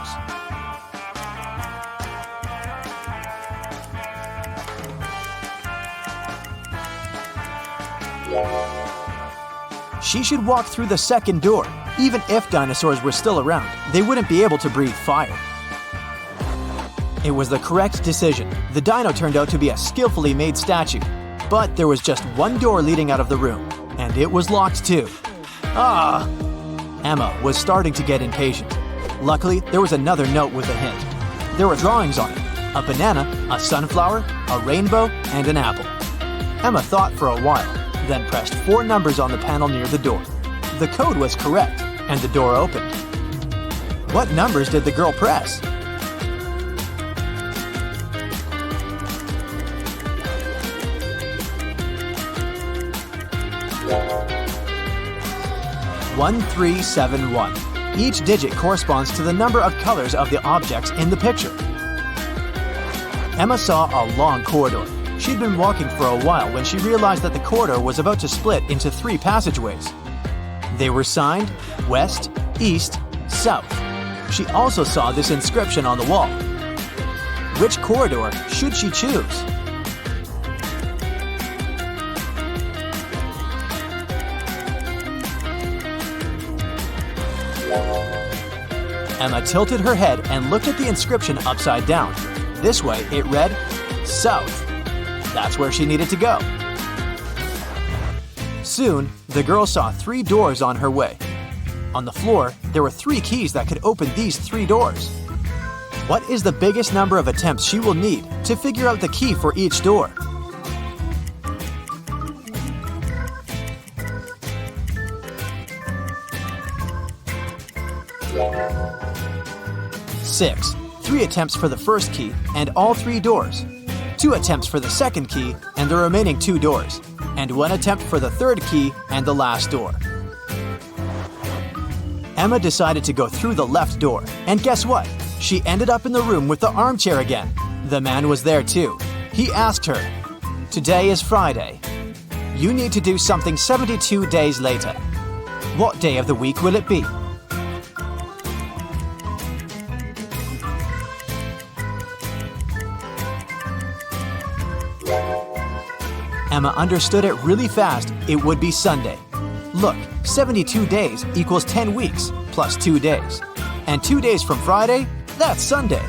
She should walk through the second door. Even if dinosaurs were still around, they wouldn't be able to breathe fire. It was the correct decision. The dino turned out to be a skillfully made statue. But there was just one door leading out of the room, and it was locked too. Ah! Emma was starting to get impatient. Luckily, there was another note with a hint. There were drawings on it: a banana, a sunflower, a rainbow, and an apple. Emma thought for a while, then pressed 4 numbers on the panel near the door. The code was correct, and the door opened. What numbers did the girl press? One, 3, 7, 1. Each digit corresponds to the number of colors of the objects in the picture. Emma saw a long corridor. She'd been walking for a while when she realized that the corridor was about to split into 3 passageways. They were signed West, East, South. She also saw this inscription on the wall. Which corridor should she choose? Emma tilted her head and looked at the inscription upside down. This way, it read, South. That's where she needed to go. Soon, the girl saw 3 doors on her way. On the floor, there were 3 keys that could open these 3 doors. What is the biggest number of attempts she will need to figure out the key for each door? Six. 3 attempts for the first key and all 3 doors. 2 attempts for the second key and the remaining 2 doors. And 1 attempt for the third key and the last door. Emma decided to go through the left door. And guess what? She ended up in the room with the armchair again. The man was there too. He asked her, "Today is Friday. You need to do something 72 days later. What day of the week will it be?" Emma understood it really fast. It would be Sunday. Look, 72 days equals 10 weeks plus 2 days. And 2 days from Friday, that's Sunday.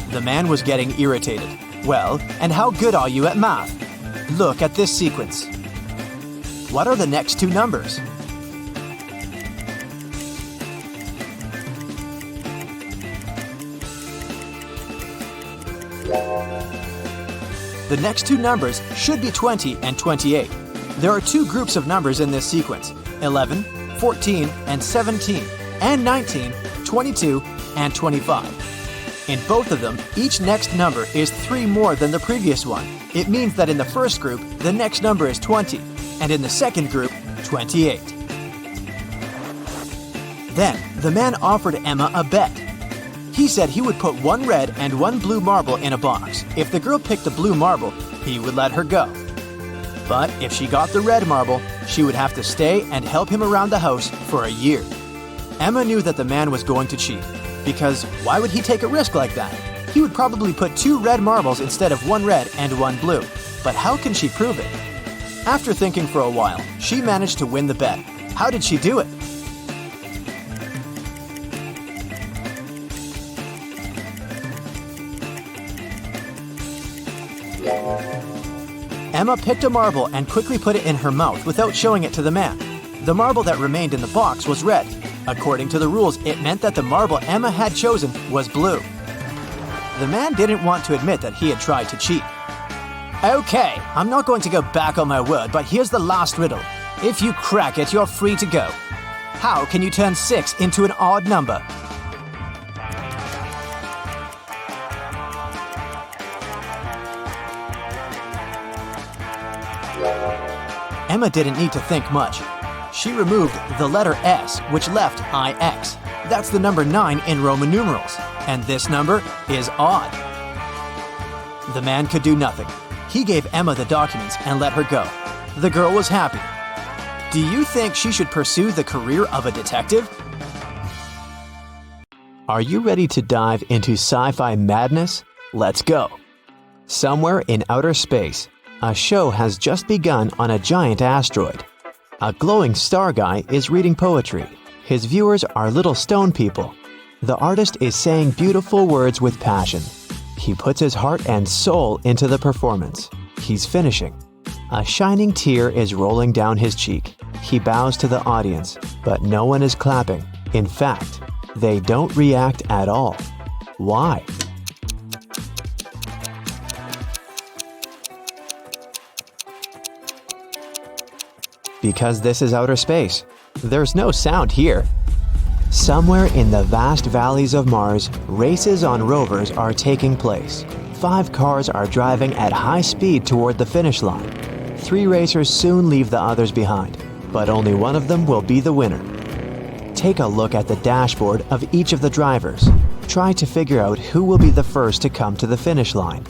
The man was getting irritated. "Well, and how good are you at math? Look at this sequence. What are the next 2 numbers?" The next 2 numbers should be 20 and 28. There are 2 groups of numbers in this sequence: 11, 14, and 17, and 19, 22, and 25. In both of them, each next number is 3 more than the previous one. It means that in the first group, the next number is 20, and in the second group, 28. Then, the man offered Emma a bet. He said he would put 1 red and 1 blue marble in a box. If the girl picked the blue marble, he would let her go. But if she got the red marble, she would have to stay and help him around the house for a year. Emma knew that the man was going to cheat, because why would he take a risk like that? He would probably put 2 red marbles instead of 1 red and 1 blue. But how can she prove it? After thinking for a while, she managed to win the bet. How did she do it? Emma picked a marble and quickly put it in her mouth without showing it to the man. The marble that remained in the box was red. According to the rules, it meant that the marble Emma had chosen was blue. The man didn't want to admit that he had tried to cheat. "Okay, I'm not going to go back on my word, but here's the last riddle. If you crack it, you're free to go. How can you turn 6 into an odd number?" Emma didn't need to think much. She removed the letter S, which left IX. That's the number 9 in Roman numerals, and this number is odd. The man could do nothing. He gave Emma the documents and let her go. The girl was happy. Do you think she should pursue the career of a detective? Are you ready to dive into sci-fi madness? Let's go! Somewhere in outer space, a show has just begun on a giant asteroid. A glowing star guy is reading poetry. His viewers are little stone people. The artist is saying beautiful words with passion. He puts his heart and soul into the performance. He's finishing. A shining tear is rolling down his cheek. He bows to the audience, but no one is clapping. In fact, they don't react at all. Why? Because this is outer space. There's no sound here. Somewhere in the vast valleys of Mars, races on rovers are taking place. 5 cars are driving at high speed toward the finish line. 3 racers soon leave the others behind, but only one of them will be the winner. Take a look at the dashboard of each of the drivers. Try to figure out who will be the first to come to the finish line.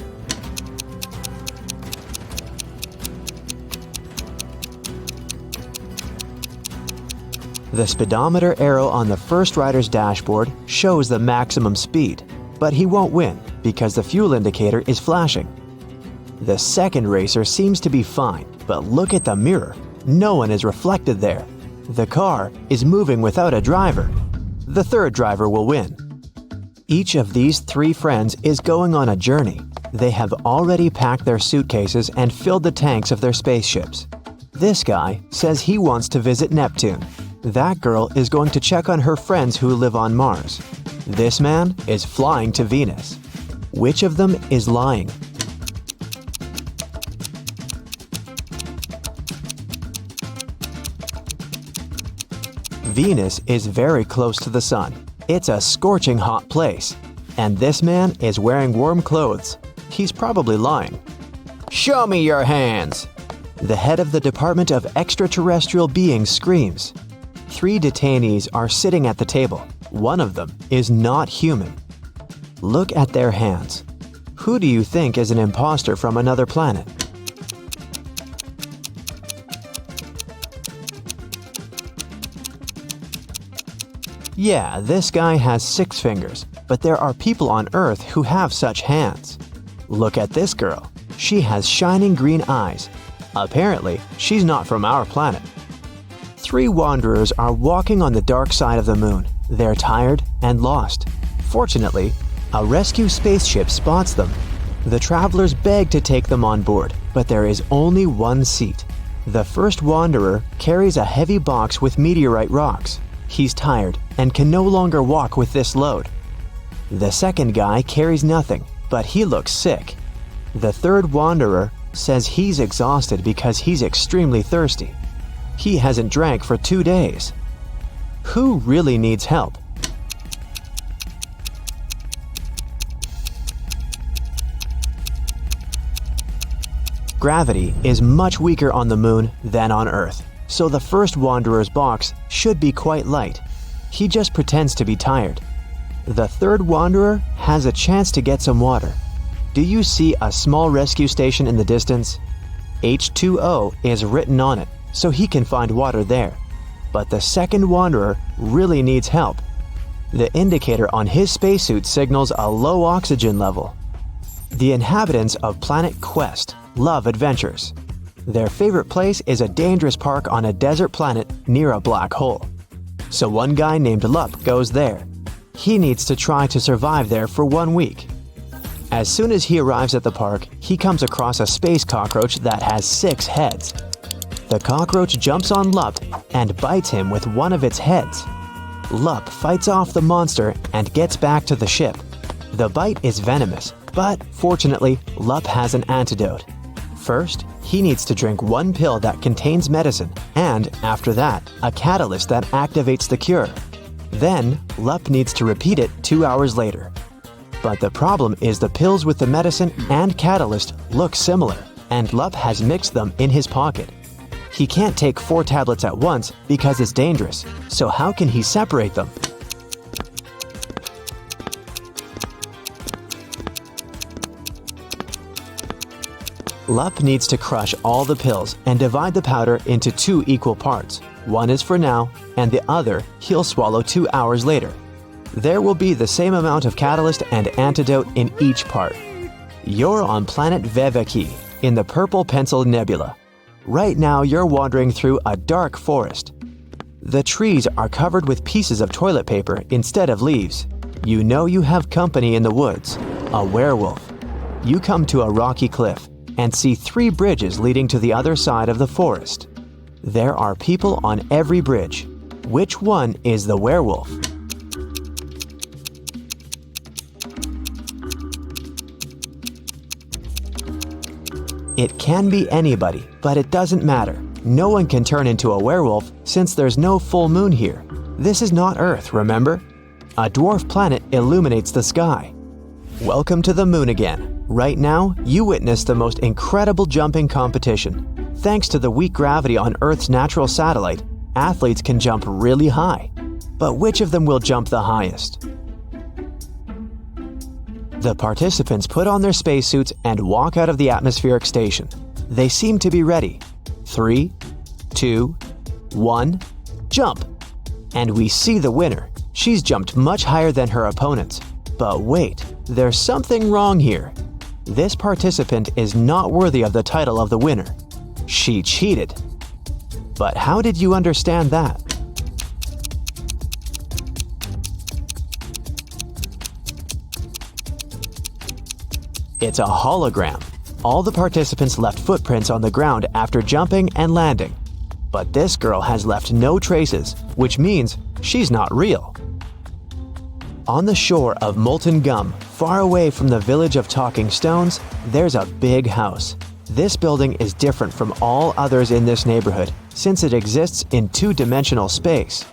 The speedometer arrow on the first rider's dashboard shows the maximum speed, but he won't win because the fuel indicator is flashing. The second racer seems to be fine, but look at the mirror. No one is reflected there. The car is moving without a driver. The third driver will win. Each of these 3 friends is going on a journey. They have already packed their suitcases and filled the tanks of their spaceships. This guy says he wants to visit Neptune. That girl is going to check on her friends who live on Mars. This man is flying to Venus. Which of them is lying? Venus is very close to the sun. It's a scorching hot place. And this man is wearing warm clothes. He's probably lying. Show me your hands! The head of the Department of Extraterrestrial Beings screams. 3 detainees are sitting at the table. One of them is not human. Look at their hands. Who do you think is an imposter from another planet? Yeah, this guy has 6 fingers, but there are people on Earth who have such hands. Look at this girl. She has shining green eyes. Apparently, she's not from our planet. 3 wanderers are walking on the dark side of the moon. They're tired and lost. Fortunately, a rescue spaceship spots them. The travelers beg to take them on board, but there is only one seat. The first wanderer carries a heavy box with meteorite rocks. He's tired and can no longer walk with this load. The second guy carries nothing, but he looks sick. The third wanderer says he's exhausted because he's extremely thirsty. He hasn't drank for 2 days. Who really needs help? Gravity is much weaker on the moon than on Earth, so the first wanderer's box should be quite light. He just pretends to be tired. The third wanderer has a chance to get some water. Do you see a small rescue station in the distance? H2O is written on it, so he can find water there. But the second wanderer really needs help. The indicator on his spacesuit signals a low oxygen level. The inhabitants of Planet Quest love adventures. Their favorite place is a dangerous park on a desert planet near a black hole. So one guy named Lup goes there. He needs to try to survive there for 1 week. As soon as he arrives at the park, he comes across a space cockroach that has 6 heads. The cockroach jumps on Lup and bites him with one of its heads. Lup fights off the monster and gets back to the ship. The bite is venomous, but fortunately, Lup has an antidote. First, he needs to drink 1 pill that contains medicine, and after that, a catalyst that activates the cure. Then, Lup needs to repeat it 2 hours later. But the problem is the pills with the medicine and catalyst look similar, and Lup has mixed them in his pocket. He can't take 4 tablets at once because it's dangerous, so how can he separate them? Lup needs to crush all the pills and divide the powder into 2 equal parts. One is for now, and the other he'll swallow 2 hours later. There will be the same amount of catalyst and antidote in each part. You're on planet Veveki, in the Purple Pencil Nebula. Right now you're wandering through a dark forest. The trees are covered with pieces of toilet paper instead of leaves. You know you have company in the woods, a werewolf. You come to a rocky cliff and see 3 bridges leading to the other side of the forest. There are people on every bridge. Which one is the werewolf? It can be anybody, but it doesn't matter. No one can turn into a werewolf since there's no full moon here. This is not Earth, remember? A dwarf planet illuminates the sky. Welcome to the moon again. Right now, you witness the most incredible jumping competition. Thanks to the weak gravity on Earth's natural satellite, athletes can jump really high. But which of them will jump the highest? The participants put on their spacesuits and walk out of the atmospheric station. They seem to be ready. 3, 2, 1, jump! And we see the winner. She's jumped much higher than her opponents. But wait, there's something wrong here. This participant is not worthy of the title of the winner. She cheated. But how did you understand that? It's a hologram. All the participants left footprints on the ground after jumping and landing. But this girl has left no traces, which means she's not real. On the shore of Molten Gum, far away from the village of Talking Stones, there's a big house. This building is different from all others in this neighborhood since it exists in 2-dimensional space.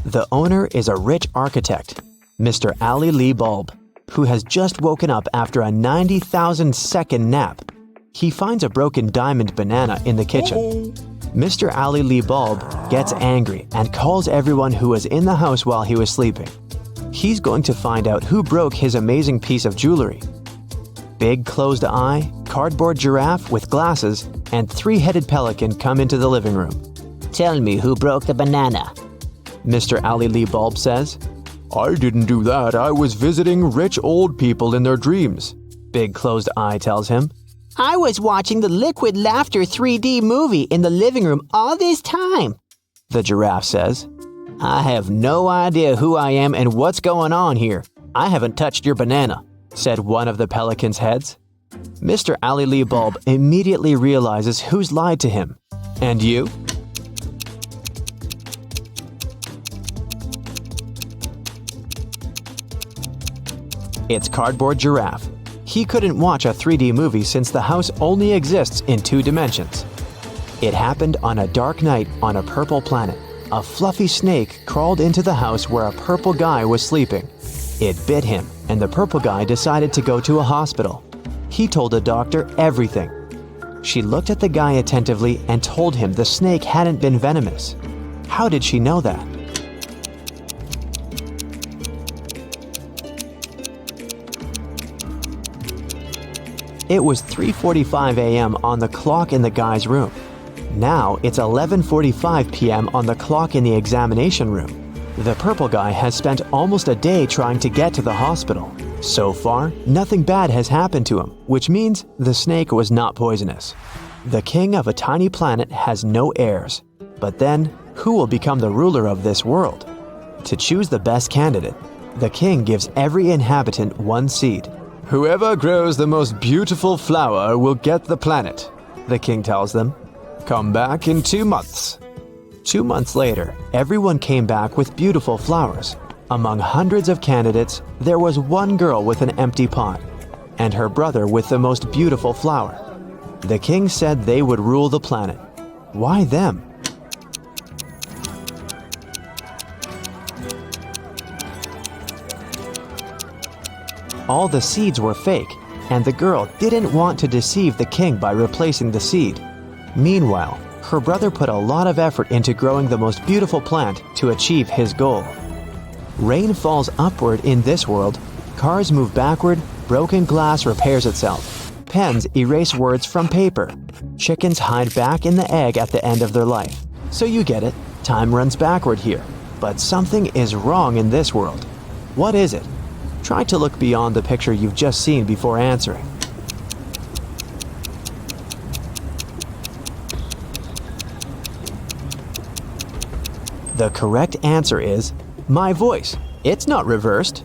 The owner is a rich architect, Mr. Ali Lee Bulb, who has just woken up after a 90,000-second nap. He finds a broken diamond banana in the kitchen. Mr. Ali Lee Bulb gets angry and calls everyone who was in the house while he was sleeping. He's going to find out who broke his amazing piece of jewelry. Big closed eye, cardboard giraffe with glasses, and 3-headed pelican come into the living room. Tell me who broke the banana. Mr. Ali Lee Bulb says. I didn't do that. I was visiting rich old people in their dreams, Big closed eye tells him. I was watching the Liquid Laughter 3D movie in the living room all this time, the giraffe says. I have no idea who I am and what's going on here. I haven't touched your banana, said one of the pelican's heads. Mr. Ali Lee Bulb immediately realizes who's lied to him. And you? It's Cardboard Giraffe. He couldn't watch a 3D movie since the house only exists in 2 dimensions. It happened on a dark night on a purple planet. A fluffy snake crawled into the house where a purple guy was sleeping. It bit him, and the purple guy decided to go to a hospital. He told the doctor everything. She looked at the guy attentively and told him the snake hadn't been venomous. How did she know that? It was 3:45 a.m. on the clock in the guy's room. Now it's 11:45 p.m. on the clock in the examination room. The purple guy has spent almost a day trying to get to the hospital. So far, nothing bad has happened to him, which means the snake was not poisonous. The king of a tiny planet has no heirs. But then, who will become the ruler of this world? To choose the best candidate, the king gives every inhabitant 1 seed. Whoever grows the most beautiful flower will get the planet, the king tells them. Come back in 2 months. 2 months later, everyone came back with beautiful flowers. Among hundreds of candidates, there was one girl with an empty pot, and her brother with the most beautiful flower. The king said they would rule the planet. Why them? All the seeds were fake, and the girl didn't want to deceive the king by replacing the seed. Meanwhile, Her brother put a lot of effort into growing the most beautiful plant to achieve his goal. Rain falls upward in this world, cars move backward, broken glass repairs itself, pens erase words from paper, chickens hide back in the egg at the end of their life. So you get it, time runs backward here. But something is wrong in this world. What is it? Try to look beyond the picture you've just seen before answering. The correct answer is my voice. It's not reversed.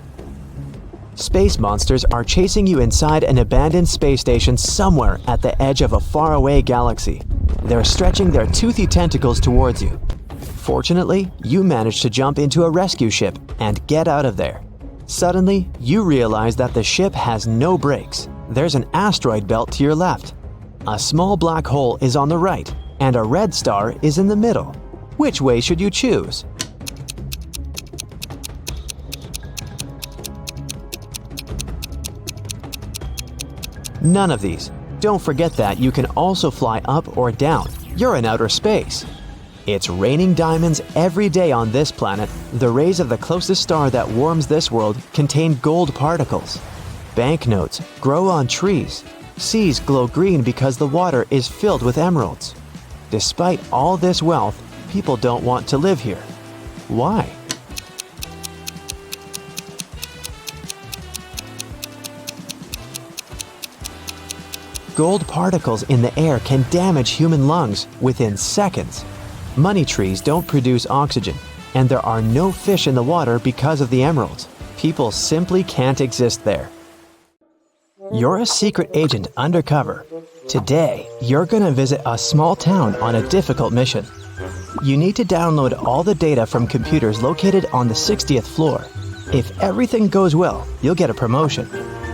Space monsters are chasing you inside an abandoned space station somewhere at the edge of a faraway galaxy. They're stretching their toothy tentacles towards you. Fortunately, you manage to jump into a rescue ship and get out of there. Suddenly, you realize that the ship has no brakes. There's an asteroid belt to your left. A small black hole is on the right, and a red star is in the middle. Which way should you choose? None of these. Don't forget that you can also fly up or down. You're in outer space. It's raining diamonds every day on this planet. The rays of the closest star that warms this world contain gold particles. Banknotes grow on trees. Seas glow green because the water is filled with emeralds. Despite all this wealth, people don't want to live here. Why? Gold particles in the air can damage human lungs within seconds. Money trees don't produce oxygen, and there are no fish in the water because of the emeralds. People simply can't exist there. You're a secret agent undercover. Today, you're gonna visit a small town on a difficult mission. You need to download all the data from computers located on the 60th floor. If everything goes well, you'll get a promotion.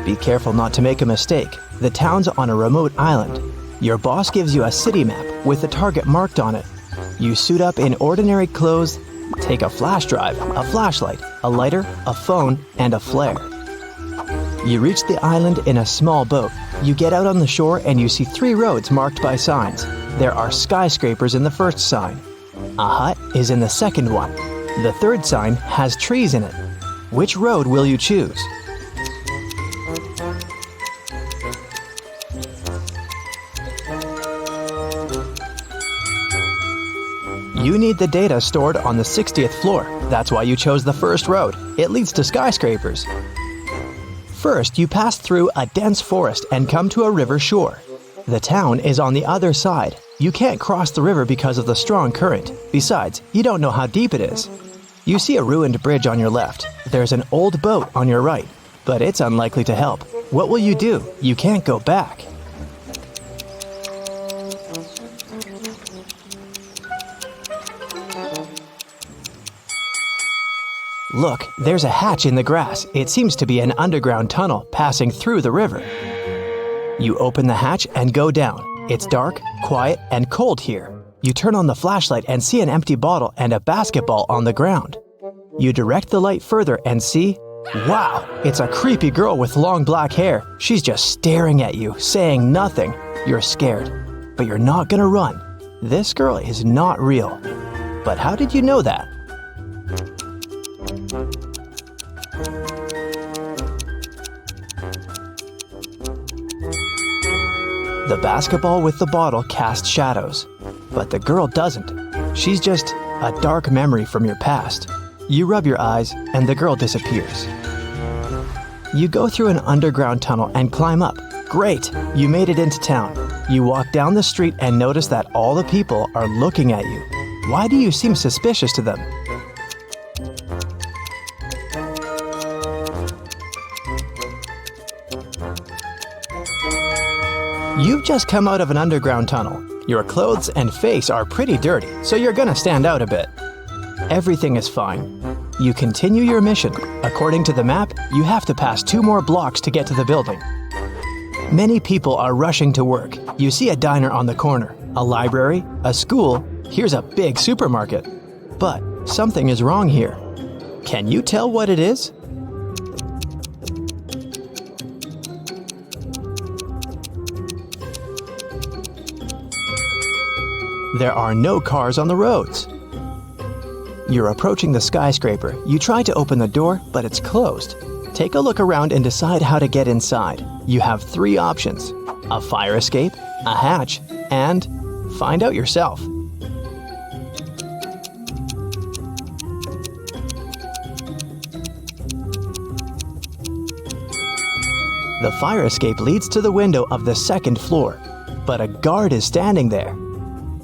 Be careful not to make a mistake. The town's on a remote island. Your boss gives you a city map with the target marked on it. You suit up in ordinary clothes, take a flash drive, a flashlight, a lighter, a phone, and a flare. You reach the island in a small boat. You get out on the shore and you see 3 roads marked by signs. There are skyscrapers in the first sign. A hut is in the second one. The third sign has trees in it. Which road will you choose? You need the data stored on the 60th floor. That's why you chose the first road. It leads to skyscrapers. First, you pass through a dense forest and come to a river shore. The town is on the other side. You can't cross the river because of the strong current. Besides, you don't know how deep it is. You see a ruined bridge on your left. There's an old boat on your right, but it's unlikely to help. What will you do? You can't go back. Look, there's a hatch in the grass. It seems to be an underground tunnel passing through the river. You open the hatch and go down. It's dark, quiet, and cold here. You turn on the flashlight and see an empty bottle and a basketball on the ground. You direct the light further and see, wow, it's a creepy girl with long black hair. She's just staring at you, saying nothing. You're scared, but you're not gonna run. This girl is not real. But how did you know that? The basketball with the bottle casts shadows, but the girl doesn't. She's just a dark memory from your past. You rub your eyes, and the girl disappears. You go through an underground tunnel and climb up. Great! You made it into town. You walk down the street and notice that all the people are looking at you. Why do you seem suspicious to them? You've just come out of an underground tunnel. Your clothes and face are pretty dirty, so you're gonna stand out a bit. Everything is fine. You continue your mission. According to the map, you have to pass 2 more blocks to get to the building. Many people are rushing to work. You see a diner on the corner, a library, a school. Here's a big supermarket. But something is wrong here. Can you tell what it is? There are no cars on the roads. You're approaching the skyscraper. You try to open the door, but it's closed. Take a look around and decide how to get inside. You have 3 options: a fire escape, a hatch, and find out yourself. The fire escape leads to the window of the 2nd floor, but a guard is standing there.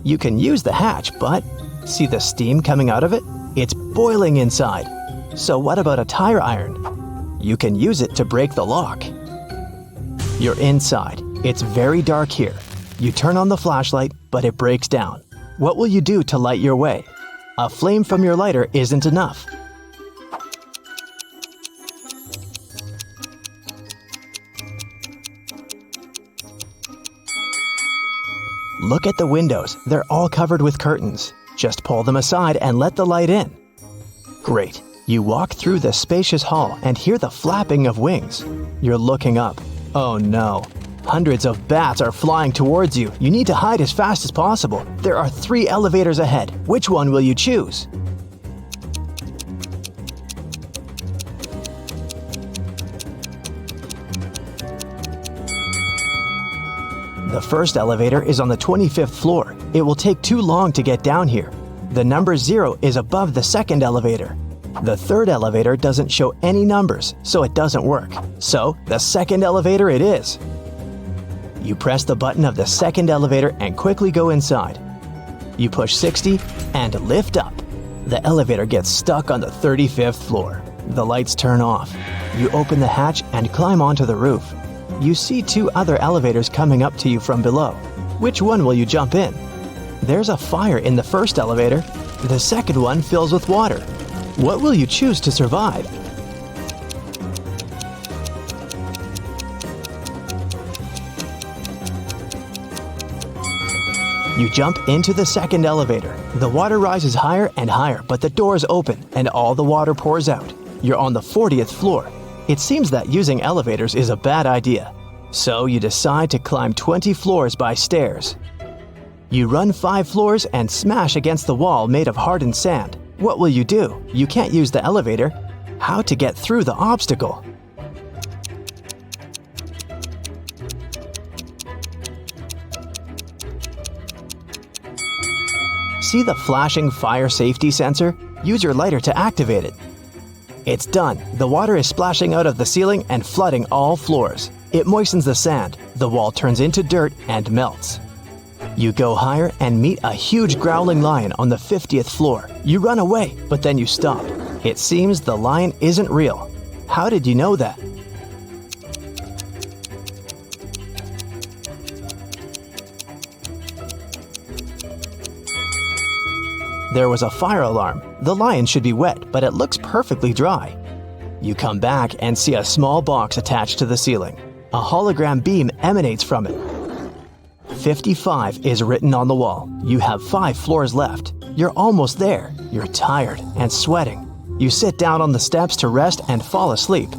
You can use the hatch, but see the steam coming out of it? It's boiling inside. So what about a tire iron? You can use it to break the lock. You're inside. It's very dark here. You turn on the flashlight, but it breaks down. What will you do to light your way? A flame from your lighter isn't enough. Look at the windows. They're all covered with curtains. Just pull them aside and let the light in. Great. You walk through the spacious hall and hear the flapping of wings. You're looking up. Oh no. Hundreds of bats are flying towards you. You need to hide as fast as possible. There are 3 elevators ahead. Which one will you choose? The first elevator is on the 25th floor. It will take too long to get down here. The number 0 is above the 2nd elevator. The 3rd elevator doesn't show any numbers, so it doesn't work. So, the 2nd elevator it is. You press the button of the 2nd elevator and quickly go inside. You push 60 and lift up. The elevator gets stuck on the 35th floor. The lights turn off. You open the hatch and climb onto the roof. You see 2 other elevators coming up to you from below. Which one will you jump in? There's a fire in the 1st elevator. The 2nd one fills with water. What will you choose to survive? You jump into the 2nd elevator. The water rises higher and higher, but the doors open and all the water pours out. You're on the 40th floor. It seems that using elevators is a bad idea. So you decide to climb 20 floors by stairs. You run 5 floors and smash against the wall made of hardened sand. What will you do? You can't use the elevator. How to get through the obstacle? See the flashing fire safety sensor? Use your lighter to activate it. It's done. The water is splashing out of the ceiling and flooding all floors. It moistens the sand. The wall turns into dirt and melts. You go higher and meet a huge growling lion on the 50th floor. You run away, but then you stop. It seems the lion isn't real. How did you know that? There was a fire alarm. The lion should be wet, but it looks perfectly dry. You come back and see a small box attached to the ceiling. A hologram beam emanates from it. 55 is written on the wall. You have 5 floors left. You're almost there. You're tired and sweating. You sit down on the steps to rest and fall asleep.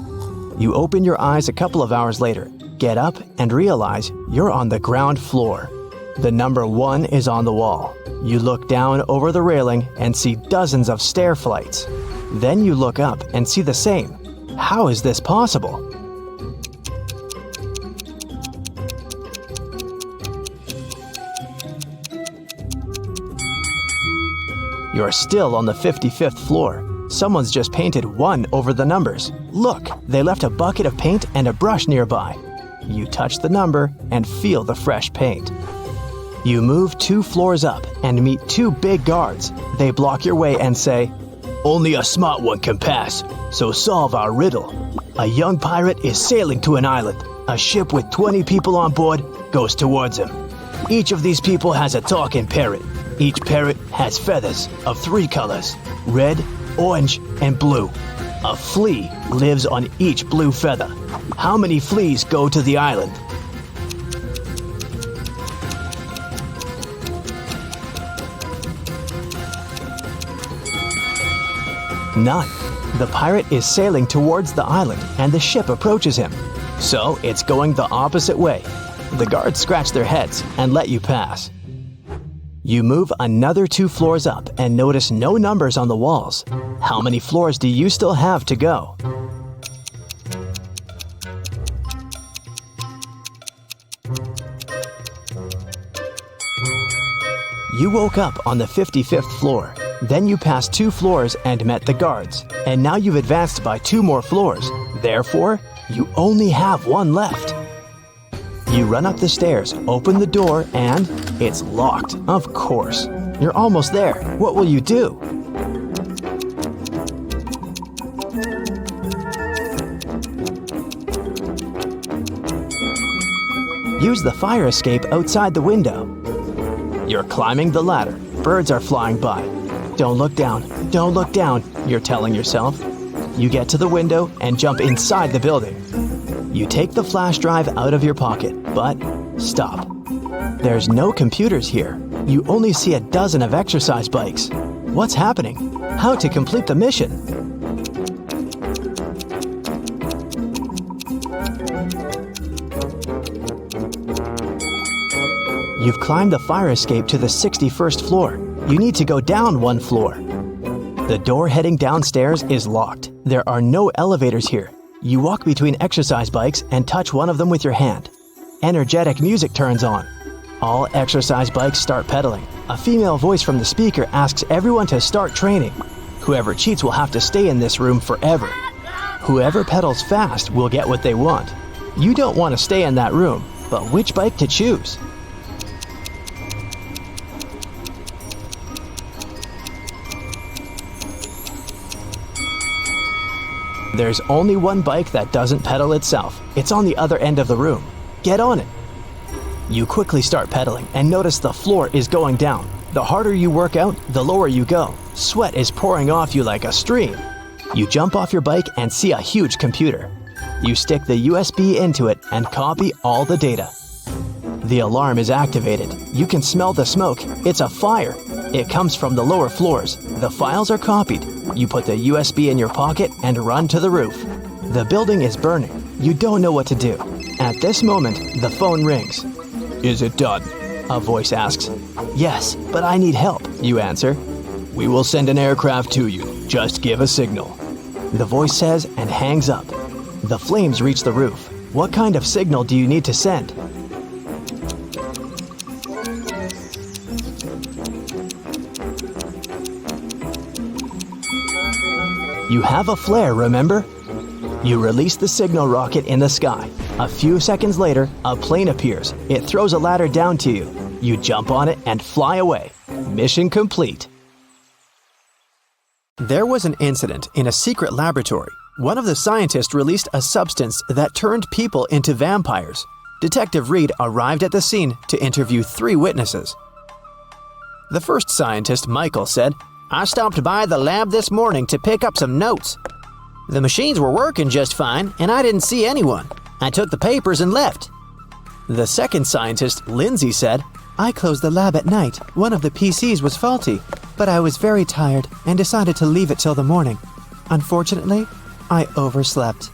You open your eyes a couple of hours later, get up and realize you're on the ground floor. The number 1 is on the wall. You look down over the railing and see dozens of stair flights. Then you look up and see the same. How is this possible? You're still on the 55th floor. Someone's just painted 1 over the numbers. Look, they left a bucket of paint and a brush nearby. You touch the number and feel the fresh paint. You move 2 floors up and meet 2 big guards. They block your way and say, "Only a smart one can pass, so solve our riddle." A young pirate is sailing to an island. A ship with 20 people on board goes towards him. Each of these people has a talking parrot. Each parrot has feathers of 3 colors: red, orange, and blue. A flea lives on each blue feather. How many fleas go to the island? None. The pirate is sailing towards the island and the ship approaches him. So it's going the opposite way. The guards scratch their heads and let you pass. You move another 2 floors up and notice no numbers on the walls. How many floors do you still have to go? You woke up on the 55th floor. Then you passed 2 floors and met the guards. And now you've advanced by 2 more floors. Therefore, you only have 1 left. You run up the stairs, open the door, and it's locked. Of course. You're almost there. What will you do? Use the fire escape outside the window. You're climbing the ladder. Birds are flying by. Don't look down. Don't look down, you're telling yourself. You get to the window and jump inside the building. You take the flash drive out of your pocket, but stop. There's no computers here. You only see a dozen of exercise bikes. What's happening? How to complete the mission? You've climbed the fire escape to the 61st floor. You need to go down 1 floor. The door heading downstairs is locked. There are no elevators here. You walk between exercise bikes and touch one of them with your hand. Energetic music turns on. All exercise bikes start pedaling. A female voice from the speaker asks everyone to start training. Whoever cheats will have to stay in this room forever. Whoever pedals fast will get what they want. You don't want to stay in that room, but which bike to choose? There's only 1 bike that doesn't pedal itself. It's on the other end of the room. Get on it. You quickly start pedaling and notice the floor is going down. The harder you work out, the lower you go. Sweat is pouring off you like a stream. You jump off your bike and see a huge computer. You stick the USB into it and copy all the data. The alarm is activated. You can smell the smoke. It's a fire. It comes from the lower floors. The files are copied. You put the USB in your pocket and run to the roof. The building is burning. You don't know what to do. At this moment, the phone rings. "Is it done?" a voice asks. "Yes, but I need help," you answer. "We will send an aircraft to you. Just give a signal," the voice says and hangs up. The flames reach the roof. What kind of signal do you need to send? You have a flare, remember? You release the signal rocket in the sky. A few seconds later, a plane appears. It throws a ladder down to you. You jump on it and fly away. Mission complete. There was an incident in a secret laboratory. One of the scientists released a substance that turned people into vampires. Detective Reed arrived at the scene to interview 3 witnesses. The first scientist, Michael, said, "I stopped by the lab this morning to pick up some notes. The machines were working just fine, and I didn't see anyone. I took the papers and left." The second scientist, Lindsay, said, "I closed the lab at night. One of the PCs was faulty, but I was very tired and decided to leave it till the morning. Unfortunately, I overslept."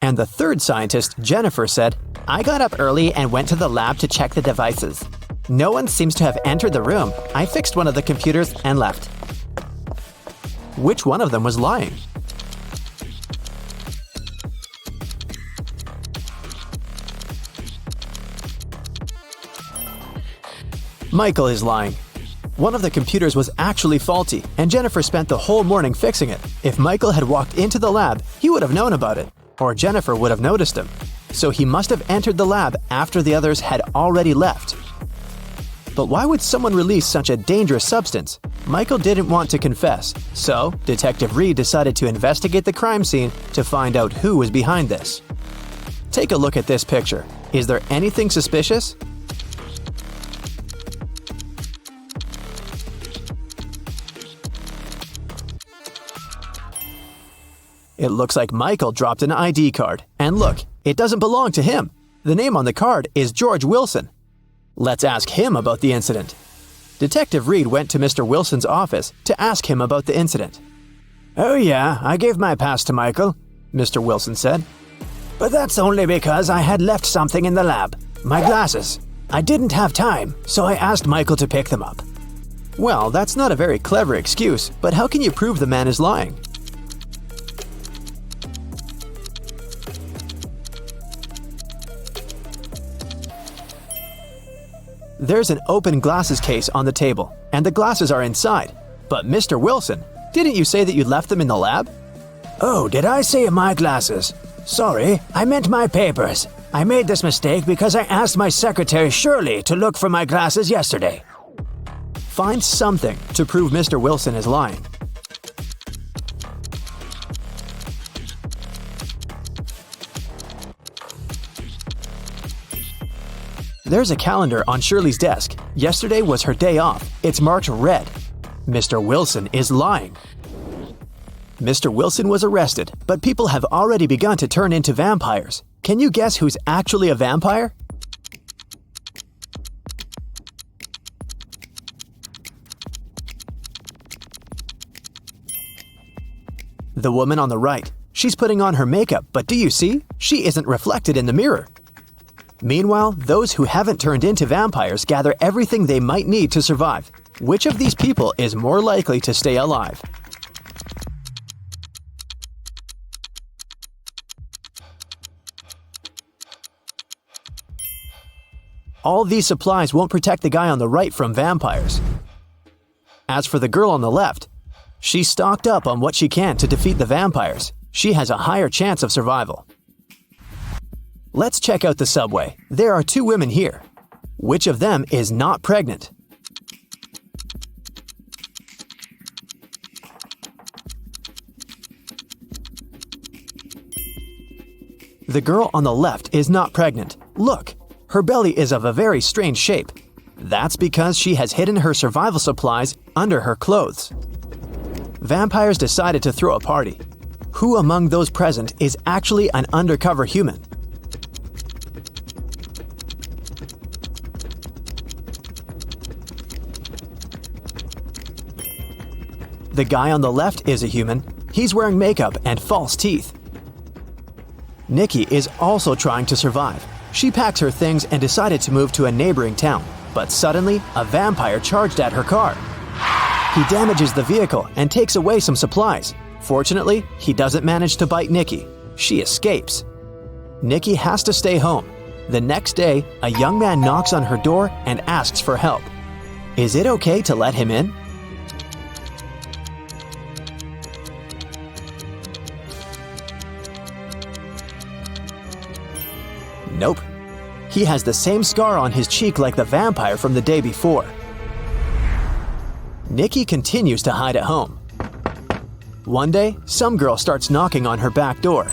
And the third scientist, Jennifer, said, "I got up early and went to the lab to check the devices. No one seems to have entered the room. I fixed one of the computers and left." Which one of them was lying? Michael is lying. One of the computers was actually faulty, and Jennifer spent the whole morning fixing it. If Michael had walked into the lab, he would have known about it, or Jennifer would have noticed him. So he must have entered the lab after the others had already left. But why would someone release such a dangerous substance? Michael didn't want to confess, so Detective Reed decided to investigate the crime scene to find out who was behind this. Take a look at this picture. Is there anything suspicious? It looks like Michael dropped an ID card. And look, it doesn't belong to him. The name on the card is George Wilson. Let's ask him about the incident. Detective Reed went to Mr. Wilson's office to ask him about the incident. "Oh yeah, I gave my pass to Michael," Mr. Wilson said. "But that's only because I had left something in the lab. My glasses. I didn't have time, so I asked Michael to pick them up. Well, that's not a very clever excuse, but how can you prove the man is lying? There's an open glasses case on the table, and the glasses are inside. But Mr. Wilson, didn't you say that you left them in the lab? Oh, did I say my glasses? Sorry, I meant my papers. I made this mistake because I asked my secretary Shirley to look for my glasses yesterday. Find something to prove Mr. Wilson is lying. There's a calendar on Shirley's desk. Yesterday was her day off. It's marked red. Mr. Wilson is lying. Mr. Wilson was arrested, but people have already begun to turn into vampires. Can you guess who's actually a vampire? The woman on the right. She's putting on her makeup, but do you see? She isn't reflected in the mirror. Meanwhile, those who haven't turned into vampires gather everything they might need to survive. Which of these people is more likely to stay alive? All these supplies won't protect the guy on the right from vampires. As for the girl on the left, she's stocked up on what she can to defeat the vampires. She has a higher chance of survival. Let's check out the subway. There are two women here. Which of them is not pregnant? The girl on the left is not pregnant. Look, her belly is of a very strange shape. That's because she has hidden her survival supplies under her clothes. Vampires decided to throw a party. Who among those present is actually an undercover human? The guy on the left is a human. He's wearing makeup and false teeth. Nikki is also trying to survive. She packed her things and decided to move to a neighboring town. But suddenly, a vampire charged at her car. He damages the vehicle and takes away some supplies. Fortunately, he doesn't manage to bite Nikki. She escapes. Nikki has to stay home. The next day, a young man knocks on her door and asks for help. Is it okay to let him in? Nope. He has the same scar on his cheek like the vampire from the day before. Nikki continues to hide at home. One day, some girl starts knocking on her back door.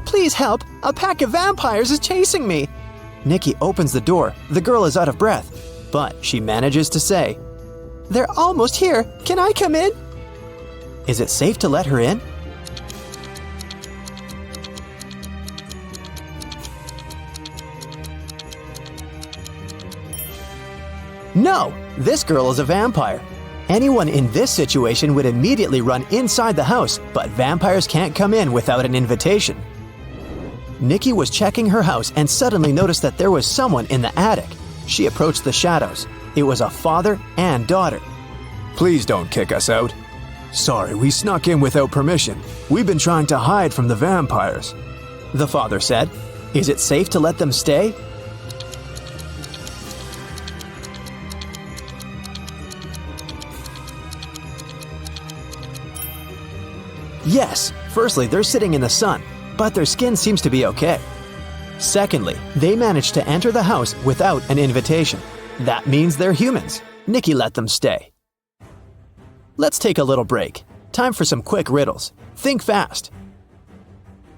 Please help! A pack of vampires is chasing me! Nikki opens the door. The girl is out of breath, but she manages to say, They're almost here! Can I come in? Is it safe to let her in? No! This girl is a vampire. Anyone in this situation would immediately run inside the house, but vampires can't come in without an invitation. Nikki was checking her house and suddenly noticed that there was someone in the attic. She approached the shadows. It was a father and daughter. Please don't kick us out. Sorry, we snuck in without permission. We've been trying to hide from the vampires. The father said, Is it safe to let them stay? Yes, firstly, they're sitting in the sun, but their skin seems to be okay. Secondly, they managed to enter the house without an invitation. That means they're humans. Nikki let them stay. Let's take a little break. Time for some quick riddles. Think fast.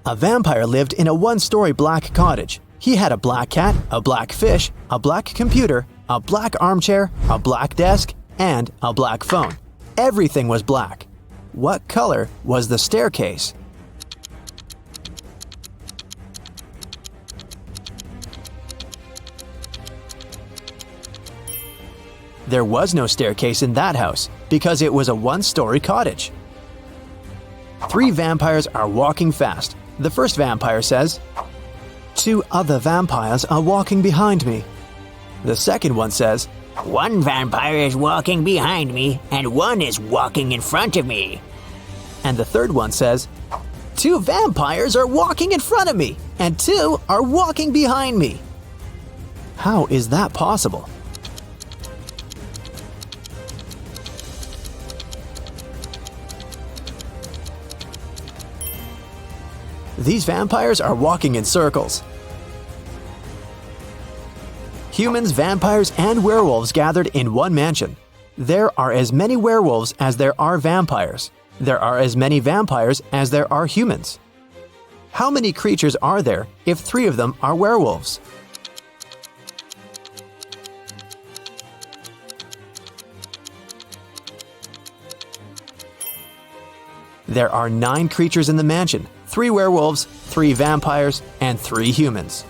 A vampire lived in a one-story black cottage. He had a black cat, a black fish, a black computer, a black armchair, a black desk, and a black phone. Everything was black. What color was the staircase? There was no staircase in that house because it was a one-story cottage. Three vampires are walking fast. The first vampire says, Two other vampires are walking behind me. The second one says, One vampire is walking behind me, and one is walking in front of me. and the third one says, Two vampires are walking in front of me, and two are walking behind me. How is that possible? These vampires are walking in circles. Humans, vampires, and werewolves gathered in one mansion. There are as many werewolves as there are vampires. There are as many vampires as there are humans. How many creatures are there if 3 of them are werewolves? There are 9 creatures in the mansion, 3 werewolves, 3 vampires, and 3 humans.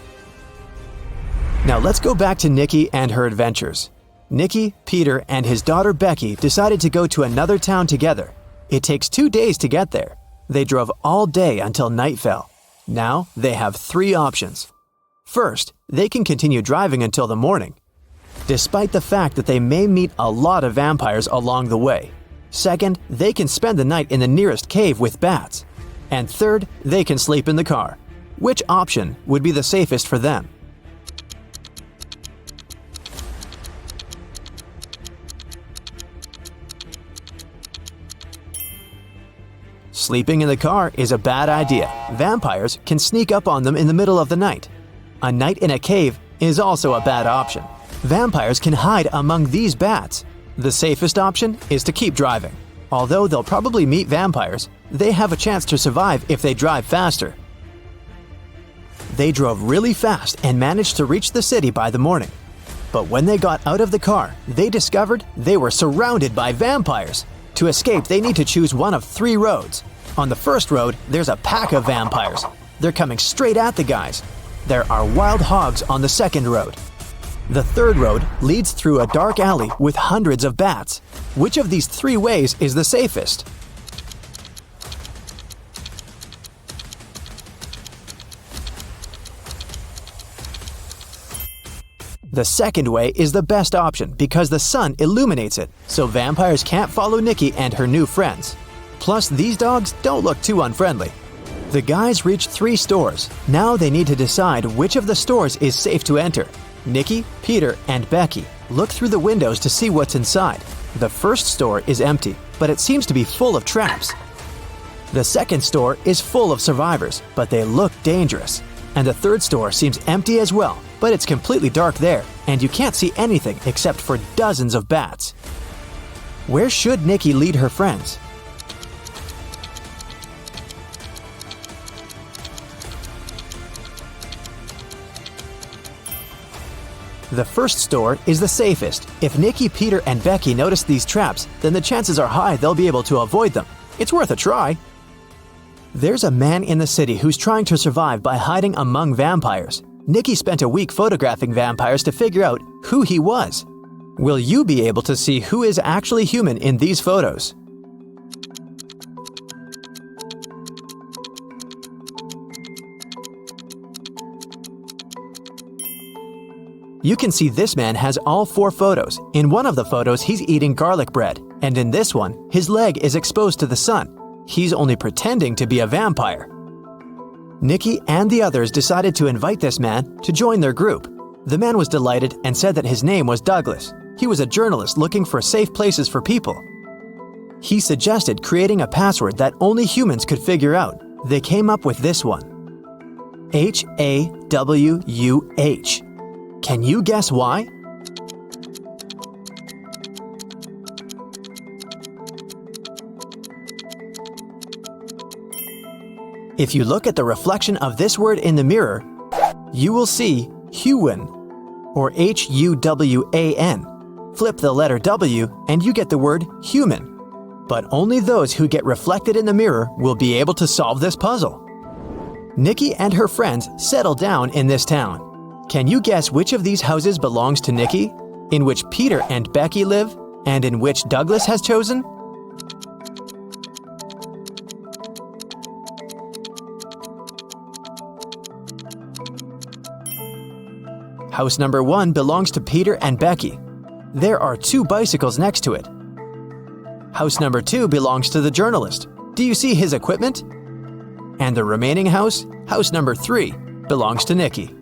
Now let's go back to Nikki and her adventures. Nikki, Peter, and his daughter Becky decided to go to another town together. It takes 2 days to get there. They drove all day until night fell. Now they have 3 options. First, they can continue driving until the morning, despite the fact that they may meet a lot of vampires along the way. Second, they can spend the night in the nearest cave with bats. And third, they can sleep in the car. Which option would be the safest for them? Sleeping in the car is a bad idea. Vampires can sneak up on them in the middle of the night. A night in a cave is also a bad option. Vampires can hide among these bats. The safest option is to keep driving. Although they'll probably meet vampires, they have a chance to survive if they drive faster. They drove really fast and managed to reach the city by the morning. But when they got out of the car, they discovered they were surrounded by vampires. To escape, they need to choose one of 3 roads. On the first road, there's a pack of vampires. They're coming straight at the guys. There are wild hogs on the second road. The third road leads through a dark alley with hundreds of bats. Which of these 3 ways is the safest? The second way is the best option because the sun illuminates it, so vampires can't follow Nikki and her new friends. Plus, these dogs don't look too unfriendly. The guys reach 3 stores. Now they need to decide which of the stores is safe to enter. Nikki, Peter, and Becky look through the windows to see what's inside. The first store is empty, but it seems to be full of traps. The second store is full of survivors, but they look dangerous. And the third store seems empty as well, but it's completely dark there, and you can't see anything except for dozens of bats. Where should Nikki lead her friends? The first store is the safest. If Nikki, Peter, and Becky notice these traps, then the chances are high they'll be able to avoid them. It's worth a try. There's a man in the city who's trying to survive by hiding among vampires. Nikki spent a week photographing vampires to figure out who he was. Will you be able to see who is actually human in these photos? You can see this man has all 4 photos. In one of the photos, he's eating garlic bread, and in this one, his leg is exposed to the sun. He's only pretending to be a vampire. Nikki and the others decided to invite this man to join their group. The man was delighted and said that his name was Douglas. He was a journalist looking for safe places for people. He suggested creating a password that only humans could figure out. They came up with this one: HAWUH. Can you guess why? If you look at the reflection of this word in the mirror, you will see Huwan, or Huwan. Flip the letter W and you get the word human. But only those who get reflected in the mirror will be able to solve this puzzle. Nikki and her friends settle down in this town. Can you guess which of these houses belongs to Nikki, in which Peter and Becky live, and in which Douglas has chosen? House number 1 belongs to Peter and Becky. There are 2 bicycles next to it. House number 2 belongs to the journalist. Do you see his equipment? And the remaining house, house number 3, belongs to Nikki.